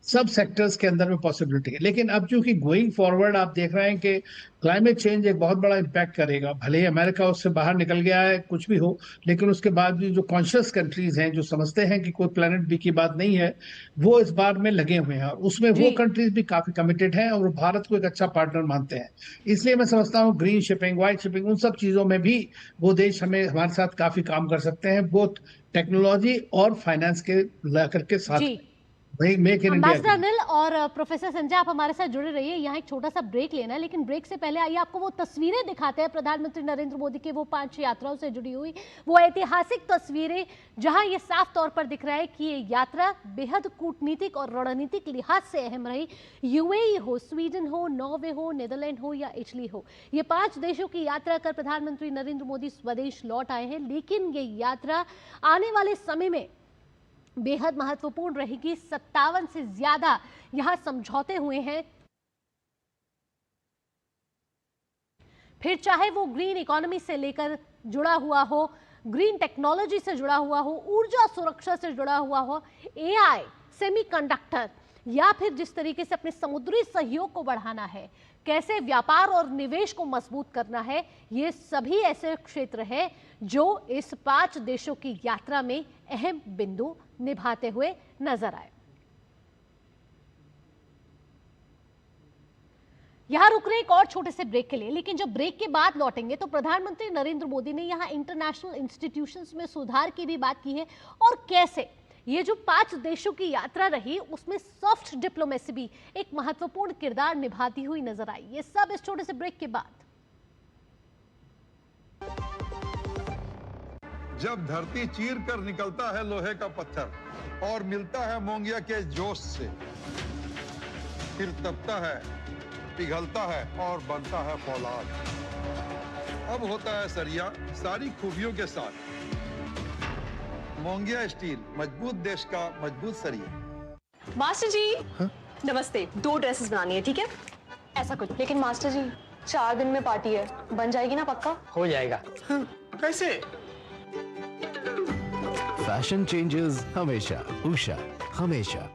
सब सेक्टर्स के अंदर में पॉसिबिलिटी है। लेकिन अब चूंकि गोइंग फॉरवर्ड आप देख रहे हैं कि क्लाइमेट चेंज एक बहुत बड़ा इम्पैक्ट करेगा। भले ही अमेरिका उससे बाहर निकल गया है, कुछ भी हो, लेकिन उसके बाद भी जो कॉन्शियस कंट्रीज हैं, जो समझते हैं कि कोई प्लेनेट बी की बात नहीं है, वो इस बार में लगे हुए हैं। उसमें वो कंट्रीज भी काफी कमिटेड हैं और भारत को एक अच्छा पार्टनर मानते हैं। इसलिए मैं समझता हूँ ग्रीन शिपिंग, व्हाइट शिपिंग, उन सब चीजों में भी वो देश हमारे साथ काफी काम कर सकते हैं, बोथ टेक्नोलॉजी और फाइनेंस के लेकर के साथ। Make in ambassador India. Anil और प्रोफेसर संजय, आप हमारे साथ जुड़े रहिए। यहाँ एक छोटा सा ब्रेक लेना है, लेकिन ब्रेक से पहले आइए आपको वो तस्वीरें दिखाते हैं प्रधानमंत्री नरेंद्र मोदी के वो 5 यात्राओं से जुड़ी हुई वो ऐतिहासिक तस्वीरें, जहां ये साफ तौर पर दिख रहा है कि ये यात्रा बेहद कूटनीतिक और रणनीतिक लिहाज से अहम रही। यूएई हो, स्वीडन हो, नॉर्वे हो, नीदरलैंड हो या इटली हो, ये 5 देशों की यात्रा कर प्रधानमंत्री नरेंद्र मोदी स्वदेश लौट आए हैं। लेकिन ये यात्रा आने वाले समय में बेहद महत्वपूर्ण रहेगी। 57 से ज्यादा यहां समझौते हुए हैं, फिर चाहे वो ग्रीन इकोनॉमी से लेकर जुड़ा हुआ हो, ग्रीन टेक्नोलॉजी से जुड़ा हुआ हो, ऊर्जा सुरक्षा से जुड़ा हुआ हो, एआई, सेमीकंडक्टर, या फिर जिस तरीके से अपने समुद्री सहयोग को बढ़ाना है, कैसे व्यापार और निवेश को मजबूत करना है, ये सभी ऐसे क्षेत्र हैं जो इस 5 देशों की यात्रा में अहम बिंदु निभाते हुए नजर आए। यहां रुक रहे एक और छोटे से ब्रेक के लिए, लेकिन जब ब्रेक के बाद लौटेंगे तो प्रधानमंत्री नरेंद्र मोदी ने यहां इंटरनेशनल इंस्टीट्यूशंस में सुधार की भी बात की है, और कैसे ये जो 5 देशों की यात्रा रही उसमें सॉफ्ट डिप्लोमेसी भी एक महत्वपूर्ण किरदार निभाती हुई नजर आई। ये सब इस छोटे से ब्रेक के बाद। जब धरती चीर कर निकलता है लोहे का पत्थर और मिलता है मोंगिया के जोश से, फिर तपता है, पिघलता है और बनता है फौलाद। अब होता है सरिया सारी खूबियों के साथ। मोंगिया स्टील, मजबूत देश का मजबूत सरिया। मास्टर जी नमस्ते, 2 ड्रेसेस बनानी है, ठीक है? ऐसा कुछ। लेकिन मास्टर जी 4 दिन में पार्टी है, बन जाएगी ना पक्का? हो जाएगा। कैसे? फैशन चेंजेस हमेशा, उषा हमेशा।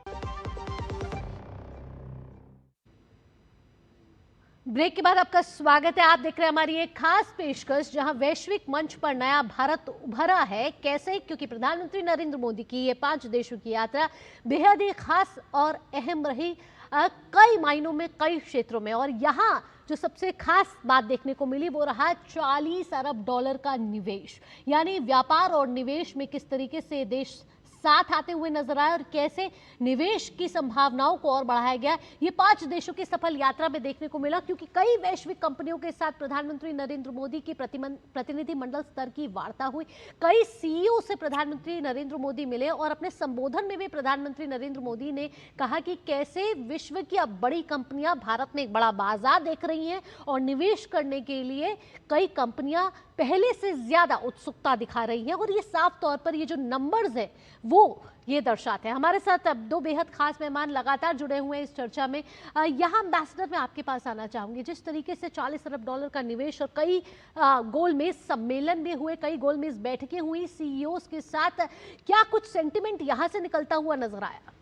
ब्रेक के बाद आपका स्वागत है। आप देख रहे हैं हमारी एक खास पेशकश, जहां वैश्विक मंच पर नया भारत उभरा है। कैसे? क्योंकि प्रधानमंत्री नरेंद्र मोदी की ये 5 देशों की यात्रा बेहद ही खास और अहम रही, कई मायनों में, कई क्षेत्रों में। और यहाँ जो सबसे खास बात देखने को मिली वो रहा $40 अरब का निवेश, यानी व्यापार और निवेश में किस तरीके से देश साथ आते हुए नजर आए और कैसे निवेश की संभावनाओं को और बढ़ाया गया। ये 5 देशों की सफल यात्रा में देखने को मिला, क्योंकि कई वैश्विक कंपनियों के साथ प्रधानमंत्री नरेंद्र मोदी की प्रतिनिधिमंडल स्तर की वार्ता हुई। कई सीईओ से प्रधानमंत्री नरेंद्र मोदी मिले और अपने संबोधन में भी प्रधानमंत्री नरेंद्र मोदी ने कहा कि कैसे विश्व की अब बड़ी कंपनियां भारत में एक बड़ा बाजार देख रही हैं और निवेश करने के लिए कई कंपनियां पहले से ज्यादा उत्सुकता दिखा रही हैं। और ये साफ तौर पर ये जो नंबर्स है वो ये दर्शाते हैं। हमारे साथ अब 2 बेहद खास मेहमान लगातार जुड़े हुए हैं इस चर्चा में। यहाँ एम्बेसडर मैं आपके पास आना चाहूंगी। जिस तरीके से $40 अरब का निवेश और कई गोलमेज सम्मेलन भी हुए, कई गोलमेज बैठकें हुई सीईओ के साथ, क्या कुछ सेंटिमेंट यहाँ से निकलता हुआ नजर आया?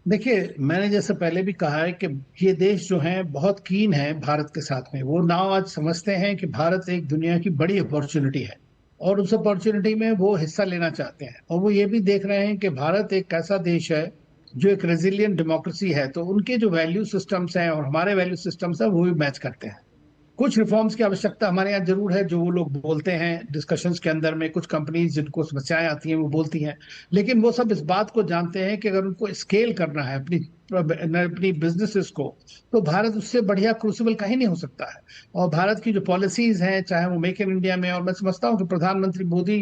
देखिए, मैंने जैसे पहले भी कहा है कि ये देश जो हैं बहुत कीन है भारत के साथ में। वो नाव आज समझते हैं कि भारत एक दुनिया की बड़ी अपॉर्चुनिटी है और उस अपॉर्चुनिटी में वो हिस्सा लेना चाहते हैं। और वो ये भी देख रहे हैं कि भारत एक ऐसा देश है जो एक रेजिलियंट डेमोक्रेसी है, तो उनके जो वैल्यू सिस्टम्स हैं और हमारे वैल्यू सिस्टम्स हैं वो भी मैच करते हैं। कुछ रिफॉर्म्स की आवश्यकता हमारे यहाँ जरूर है, जो वो लोग बोलते हैं डिस्कशंस के अंदर में। कुछ कंपनीज जिनको समस्याएं आती हैं वो बोलती हैं, लेकिन वो सब इस बात को जानते हैं कि अगर उनको स्केल करना है अपनी बिजनेसेस को, तो भारत उससे बढ़िया क्रूसिबल कहीं नहीं हो सकता है। और भारत की जो पॉलिसीज हैं, चाहे वो मेक इन इंडिया में, और मैं समझता हूँ कि प्रधानमंत्री मोदी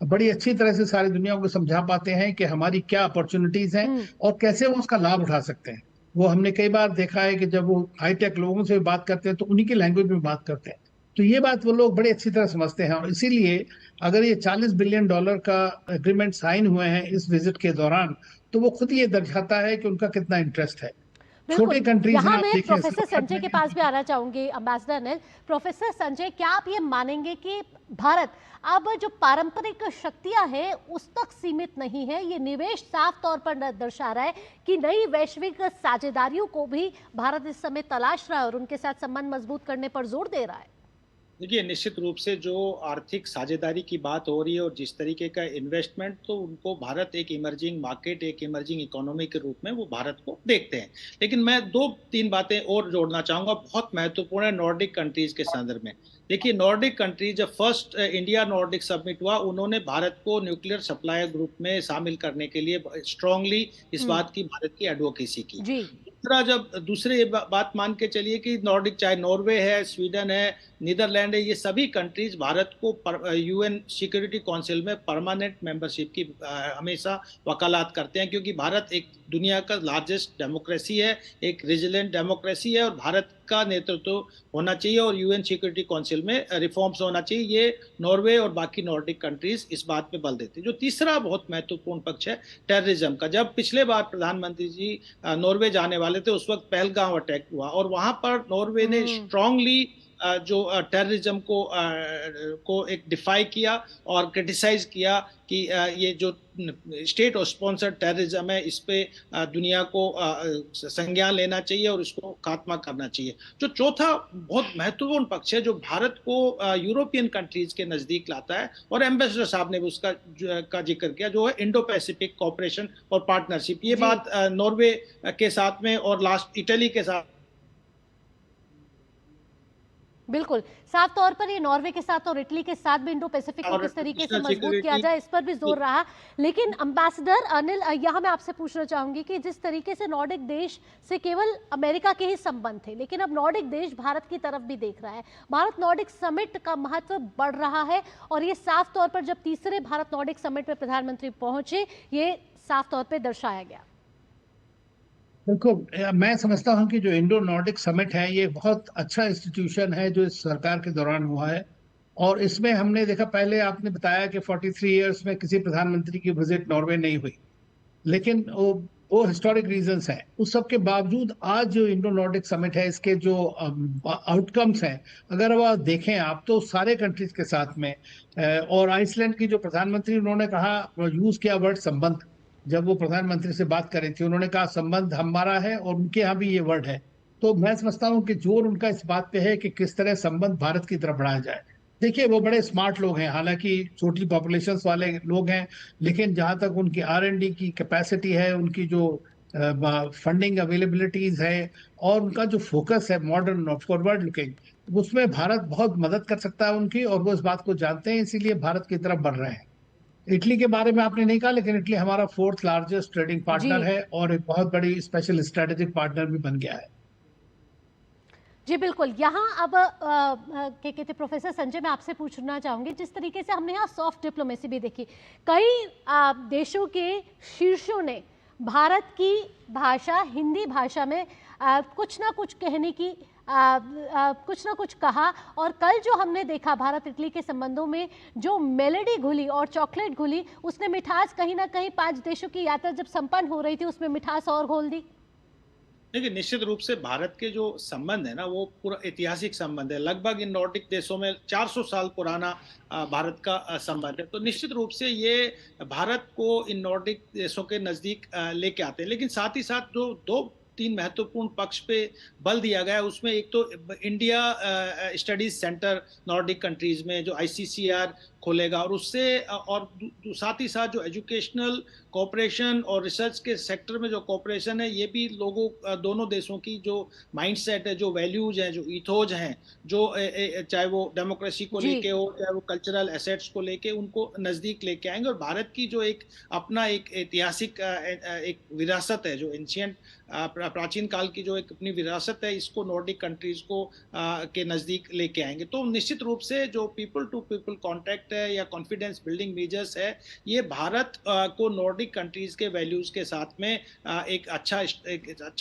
बड़ी अच्छी तरह से सारी दुनिया को समझा पाते हैं कि हमारी क्या अपॉर्चुनिटीज हैं और कैसे वो उसका लाभ उठा सकते हैं। वो हमने कई बार देखा है कि जब वो हाईटेक लोगों से बात करते हैं तो उन्हीं की लैंग्वेज में बात करते हैं। तो ये बात वो लोग बड़ी अच्छी तरह समझते हैं, और इसीलिए अगर ये $40 बिलियन का एग्रीमेंट साइन हुए हैं इस विजिट के दौरान, तो वो खुद ये दर्शाता है कि उनका कितना इंटरेस्ट है। छोटे कंट्रीज यहाँ मैं प्रोफेसर संजय के पास भी आना चाहूंगी। एम्बेसडर अनिल, प्रोफेसर संजय, क्या आप ये मानेंगे कि भारत अब जो पारंपरिक शक्तियां हैं उस तक सीमित नहीं है? ये निवेश साफ तौर पर दर्शा रहा है कि नई वैश्विक साझेदारियों को भी भारत इस समय तलाश रहा है और उनके साथ संबंध मजबूत करने पर जोर दे रहा है। देखिए, निश्चित रूप से जो आर्थिक साझेदारी की बात हो रही है और जिस तरीके का इन्वेस्टमेंट, तो उनको भारत एक इमर्जिंग मार्केट, एक इमर्जिंग इकोनॉमी के रूप में वो भारत को देखते हैं। लेकिन मैं 2-3 बातें और जोड़ना चाहूँगा, बहुत महत्वपूर्ण है नॉर्डिक कंट्रीज के संदर्भ में। देखिए, नॉर्डिक कंट्रीज, जब फर्स्ट इंडिया नॉर्डिक समिट हुआ, उन्होंने भारत को न्यूक्लियर सप्लायर ग्रुप में शामिल करने के लिए स्ट्रांगली इस बात की भारत की एडवोकेसी की। जब दूसरे बात मान के चलिए कि नॉर्डिक, चाहे नॉर्वे है, स्वीडन है, नीदरलैंड है, ये सभी कंट्रीज भारत को यूएन सिक्योरिटी काउंसिल में परमानेंट मेंबरशिप की हमेशा वकालत करते हैं, क्योंकि भारत एक दुनिया का लार्जेस्ट डेमोक्रेसी है, एक रेजिलेंट डेमोक्रेसी है, और भारत का नेतृत्व होना चाहिए और यूएन सिक्योरिटी काउंसिल में रिफॉर्म्स होना चाहिए। ये नॉर्वे और बाकी नॉर्डिक कंट्रीज इस बात पे बल देते हैं। जो तीसरा बहुत महत्वपूर्ण पक्ष है टेररिज्म का, जब पिछले बार प्रधानमंत्री जी नॉर्वे जाने वाले थे, उस वक्त पहलगाम अटैक हुआ और वहां पर नॉर्वे ने स्ट्रांगली जो टेररिज्म को एक डिफाई किया और क्रिटिसाइज किया कि ये जो स्टेट स्पॉन्सर्ड टेररिज्म है, इस पे दुनिया को संज्ञान लेना चाहिए और इसको खात्मा करना चाहिए। जो चौथा बहुत महत्वपूर्ण पक्ष है, जो भारत को यूरोपियन कंट्रीज के नजदीक लाता है, और एम्बेसडर साहब ने भी उसका का जिक्र किया, जो है इंडो पैसिफिक कोऑपरेशन और पार्टनरशिप। ये बात नॉर्वे के साथ में और लास्ट इटली के साथ, बिल्कुल साफ तौर पर ये नॉर्वे के साथ और इटली के साथ भी इंडो पैसिफिक को किस तरीके से मजबूत किया जाए, इस पर भी जोर रहा। लेकिन एम्बेसडर अनिल, यहाँ मैं आपसे पूछना चाहूंगी कि जिस तरीके से नॉर्डिक देश से केवल अमेरिका के ही संबंध थे, लेकिन अब नॉर्डिक देश भारत की तरफ भी देख रहा है, भारत नॉर्डिक समिट का महत्व बढ़ रहा है, और ये साफ तौर पर जब तीसरे भारत नॉर्डिक समिट में प्रधानमंत्री पहुंचे, ये साफ तौर पर दर्शाया गया। देखो, मैं समझता हूं कि जो इंडो नॉर्डिक समिट है, ये बहुत अच्छा इंस्टीट्यूशन है जो इस सरकार के दौरान हुआ है। और इसमें हमने देखा, पहले आपने बताया कि 43 इयर्स में किसी प्रधानमंत्री की विजिट नॉर्वे नहीं हुई, लेकिन वो हिस्टोरिक रीजंस हैं। उस सब के बावजूद आज जो इंडो नॉर्डिक समिट है, इसके जो आउटकम्स हैं, अगर वो देखें आप, तो सारे कंट्रीज के साथ में, और आइसलैंड की जो प्रधानमंत्री, उन्होंने कहा, यूज किया वर्ड संबंध, जब वो प्रधानमंत्री से बात कर रही थी, उन्होंने कहा संबंध हमारा है, और उनके यहाँ भी ये वर्ड है। तो मैं समझता हूँ कि जोर उनका इस बात पे है कि किस तरह संबंध भारत की तरफ बढ़ाया जाए। देखिए, वो बड़े स्मार्ट लोग हैं, हालांकि छोटी पॉपुलेशन वाले लोग हैं, लेकिन जहाँ तक उनकी R&D की कैपेसिटी है, उनकी जो फंडिंग अवेलेबिलिटीज है, और उनका जो फोकस है मॉडर्न और फॉरवर्ड लुकिंग, उसमें भारत बहुत मदद कर सकता है उनकी, और वो इस बात को जानते हैं, इसीलिए भारत की तरफ बढ़ रहे हैं। इटली के बारे में आपने नहीं कहा, लेकिन इटली हमारा 4th लार्जेस्ट ट्रेडिंग पार्टनर है और एक बहुत बड़ी स्पेशल स्ट्रेटेजिक पार्टनर भी बन गया है। जी बिल्कुल। यहाँ अब क्या कहते प्रोफेसर संजय, मैं आपसे पूछना चाहूंगी, जिस तरीके से हमने यहाँ सॉफ्ट डिप्लोमेसी भी देखी, कई देशों के शीर्षों ने भारत की भाषा, हिंदी भाषा में कुछ ना कुछ कहने की कुछ ना कुछ कहा, और कल जो हमने देखा भारत इटली के संबंधों में जो मेलेडी घुली और चॉकलेट घुली, उसने मिठास कहीं ना कहीं 5 देशों की यात्रा जब संपन्न हो रही थी, उसमें मिठास और घोल दी। देखिए, निश्चित रूप से भारत के जो संबंध है ना, वो पूरा ऐतिहासिक संबंध है। लगभग इन नॉर्डिक देशों में 400 साल पुराना भारत का संबंध है। तो निश्चित रूप से ये भारत को इन नॉर्डिक देशों के नजदीक लेके आते हैं। लेकिन साथ ही साथ जो 2-3 महत्वपूर्ण पक्ष पे बल दिया गया, उसमें एक तो India studies centre Nordic countries में जो ICCR खोलेगा, और उससे और साथ ही साथ जो एजुकेशनल कोऑपरेशन और रिसर्च के सेक्टर में जो कोऑपरेशन है, ये भी दोनों देशों की जो माइंडसेट है, जो वैल्यूज हैं, जो इथोज हैं, जो चाहे वो डेमोक्रेसी को लेके हो, चाहे वो कल्चरल एसेट्स को लेके, उनको नजदीक लेके आएंगे। और भारत की जो एक अपना एक ऐतिहासिक एक विरासत है, जो एंशियंट प्राचीन काल की जो एक अपनी विरासत है, इसको नॉर्डिक कंट्रीज को के नजदीक लेके आएंगे। तो निश्चित रूप से जो पीपल टू पीपल कांटेक्ट है या कॉन्फिडेंस बिल्डिंग मेजर्स है, ये भारत को नॉर्डिक कंट्रीज के वैल्यूज के साथ में एक अच्छा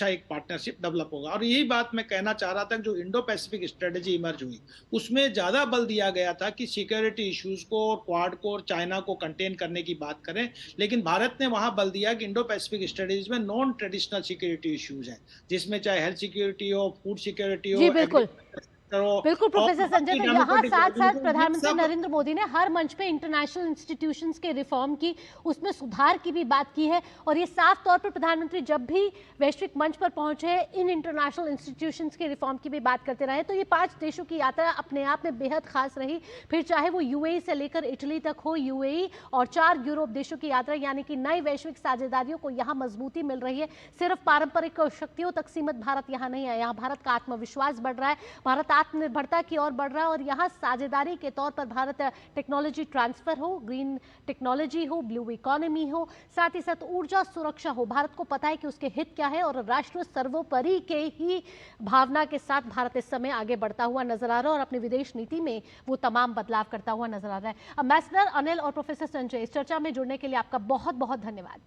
एक पार्टनरशिप डेवलप होगा। और यही बात मैं कहना चाह रहा था, जो इंडो पैसिफिक स्ट्रेटेजी इमर्ज हुई, उसमें ज्यादा बल दिया गया था कि सिक्योरिटी इश्यूज को और क्वाड को और चाइना को कंटेन करने की बात करें, लेकिन भारत ने वहां बल दिया कि इंडो पैसिफिक स्ट्रेटेजी में नॉन ट्रेडिशनल सिक्योरिटी इश्यूज हैं, जिसमें चाहे हेल्थ सिक्योरिटी हो, फूड सिक्योरिटी हो, बिल्कुल प्रोफेसर संजय, तो यहाँ साथ साथ प्रधानमंत्री नरेंद्र मोदी ने हर मंच पे इंटरनेशनल इंस्टीट्यूशंस के रिफॉर्म की, उसमें सुधार की भी बात की है। और ये साफ तौर पर प्रधानमंत्री जब भी वैश्विक मंच पर पहुंचे, इन इंटरनेशनल इंस्टीट्यूशंस के रिफॉर्म की भी बात करते रहे। तो ये 5 देशों की यात्रा अपने आप में बेहद खास रही, फिर चाहे वो यूएई से लेकर इटली तक हो, यूएई और 4 यूरोप देशों की यात्रा, यानी कि नई वैश्विक साझेदारियों को यहाँ मजबूती मिल रही है। सिर्फ पारंपरिक शक्तियों तक सीमित भारत यहाँ नहीं है, यहाँ भारत का आत्मविश्वास बढ़ रहा है, भारत आत्मनिर्भरता की ओर बढ़ रहा है। और यहाँ साझेदारी के तौर पर भारत टेक्नोलॉजी ट्रांसफर हो, ग्रीन टेक्नोलॉजी हो, ब्लू इकोनॉमी हो, साथ ही साथ ऊर्जा सुरक्षा हो, भारत को पता है कि उसके हित क्या है और राष्ट्र सर्वोपरि के ही भावना के साथ भारत इस समय आगे बढ़ता हुआ नजर आ रहा है और अपनी विदेश नीति में वो तमाम बदलाव करता हुआ नजर आ रहा है। एम्बेसडर अनिल और प्रोफेसर संजय, इस चर्चा में जुड़ने के लिए आपका बहुत बहुत धन्यवाद।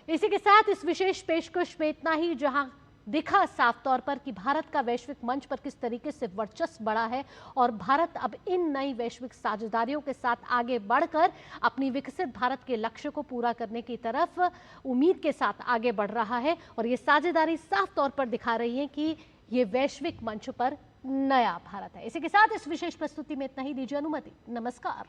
इसी के साथ इस विशेष पेशकश में इतना ही, जहां दिखा साफ तौर पर कि भारत का वैश्विक मंच पर किस तरीके से वर्चस्व बढ़ा है और भारत अब इन नई वैश्विक साझेदारियों के साथ आगे बढ़कर अपनी विकसित भारत के लक्ष्य को पूरा करने की तरफ उम्मीद के साथ आगे बढ़ रहा है। और ये साझेदारी साफ तौर पर दिखा रही है कि ये वैश्विक मंच पर नया भारत है। इसी के साथ इस विशेष प्रस्तुति में इतना ही, दीजिए अनुमति, नमस्कार।